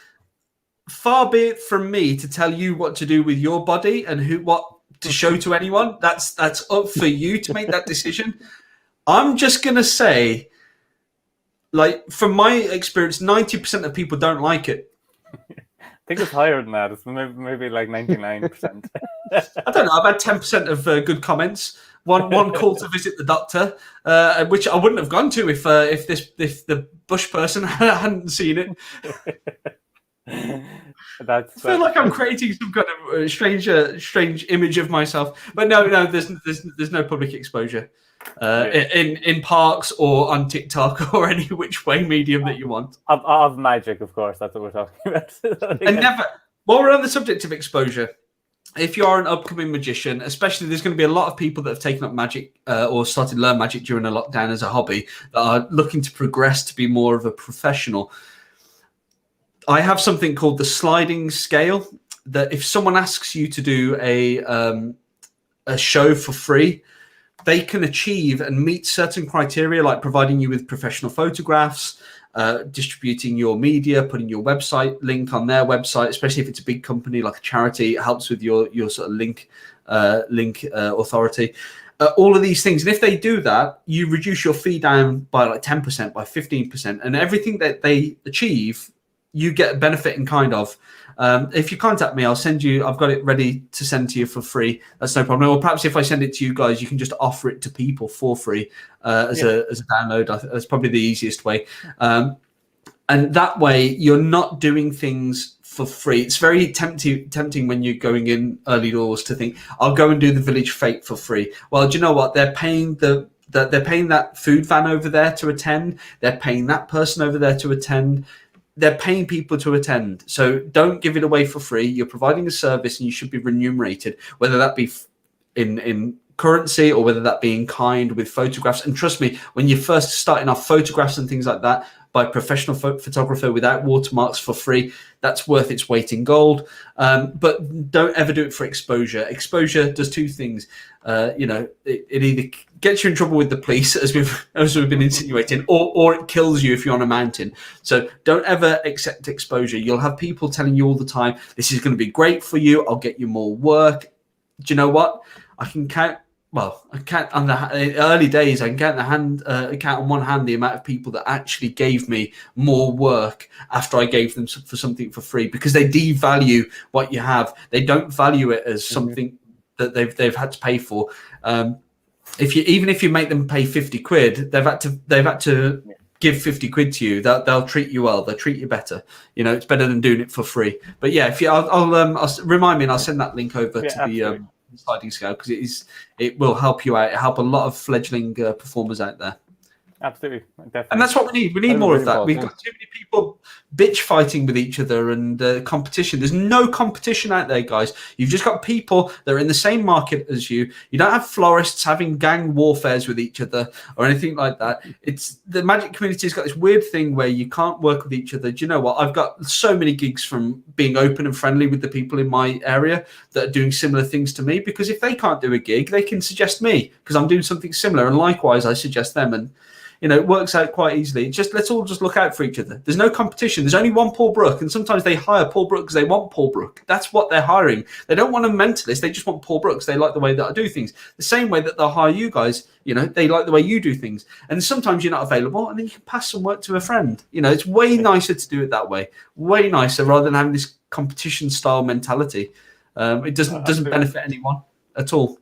Far be it from me to tell you what to do with your body and what to show to anyone. That's up for you to make that decision. I'm just gonna say, from my experience, 90% of people don't like it. I think it's higher than that. It's maybe like 99%. I don't know. I've had 10% of good comments. One call to visit the doctor, which I wouldn't have gone to if the bush person hadn't seen it. I feel like I'm creating some kind of strange image of myself. But no, there's no public exposure in parks or on TikTok or any which way medium that you want. Of magic, of course. That's what we're talking about. And never. While we're on the subject of exposure, if you are an upcoming magician, especially there's going to be a lot of people that have taken up magic or started to learn magic during a lockdown as a hobby that are looking to progress to be more of a professional. I have something called the sliding scale, that if someone asks you to do a show for free, they can achieve and meet certain criteria, like providing you with professional photographs, distributing your media, putting your website link on their website, especially if it's a big company like a charity. It helps with your sort of link authority. All of these things. And if they do that, you reduce your fee down by like 10%, by 15%. And everything that they achieve, you get a benefit in kind of. If you contact me, I'll send you. I've got it ready to send to you for free. That's no problem. Or perhaps if I send it to you guys, you can just offer it to people for free as a download. That's probably the easiest way. And that way, you're not doing things for free. It's very tempting when you're going in early doors to think, I'll go and do the village fete for free. Well, do you know what? They're paying they're paying that food van over there to attend. They're paying that person over there to attend. They're paying people to attend. So don't give it away for free. You're providing a service and you should be remunerated, whether that be in currency or whether that be in kind with photographs. And trust me, when you're first starting off, photographs and things like that by a professional photographer without watermarks for free, that's worth its weight in gold. But don't ever do it for exposure. Exposure does two things. It either gets you in trouble with the police, as we've been insinuating, or it kills you if you're on a mountain. So don't ever accept exposure. You'll have people telling you all the time, this is going to be great for you. I'll get you more work. Do you know what? I can count. Well, I can't on the early days. I can count on one hand the amount of people that actually gave me more work after I gave them for something for free, because they devalue what you have. They don't value it as something that they've had to pay for. Even if you make them pay 50 quid, they've had to give 50 quid to you. They'll treat you well. They'll treat you better. It's better than doing it for free. But yeah, I'll remind me and I'll send that link over to the sliding scale, because it will help you out. It help a lot of fledgling performers out there. Absolutely, definitely. And that's what we need. We need more of that. We've got too many people bitch fighting with each other and competition. There's no competition out there, guys. You've just got people that are in the same market as you. You don't have florists having gang warfares with each other or anything like that. It's the magic community has got this weird thing where you can't work with each other. Do you know what? I've got so many gigs from being open and friendly with the people in my area that are doing similar things to me, because if they can't do a gig, they can suggest me because I'm doing something similar, and likewise I suggest them. And it works out quite easily. Just let's all just look out for each other. There's no competition. There's only one Paul Brook, and sometimes they hire Paul Brook because they want Paul Brook. That's what they're hiring. They don't want a mentalist. They just want Paul Brooks. They like the way that I do things. The same way that they'll hire you guys. They like the way you do things. And sometimes you're not available, and then you can pass some work to a friend. It's way nicer to do it that way. Way nicer rather than having this competition style mentality. It doesn't benefit anyone at all.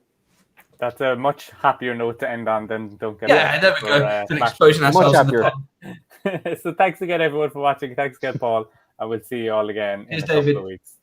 That's a much happier note to end on than don't get. Yeah, there we go. Exposing ourselves. Much happier. So thanks again, everyone, for watching. Thanks again, Paul. I will see you all again in a couple of weeks.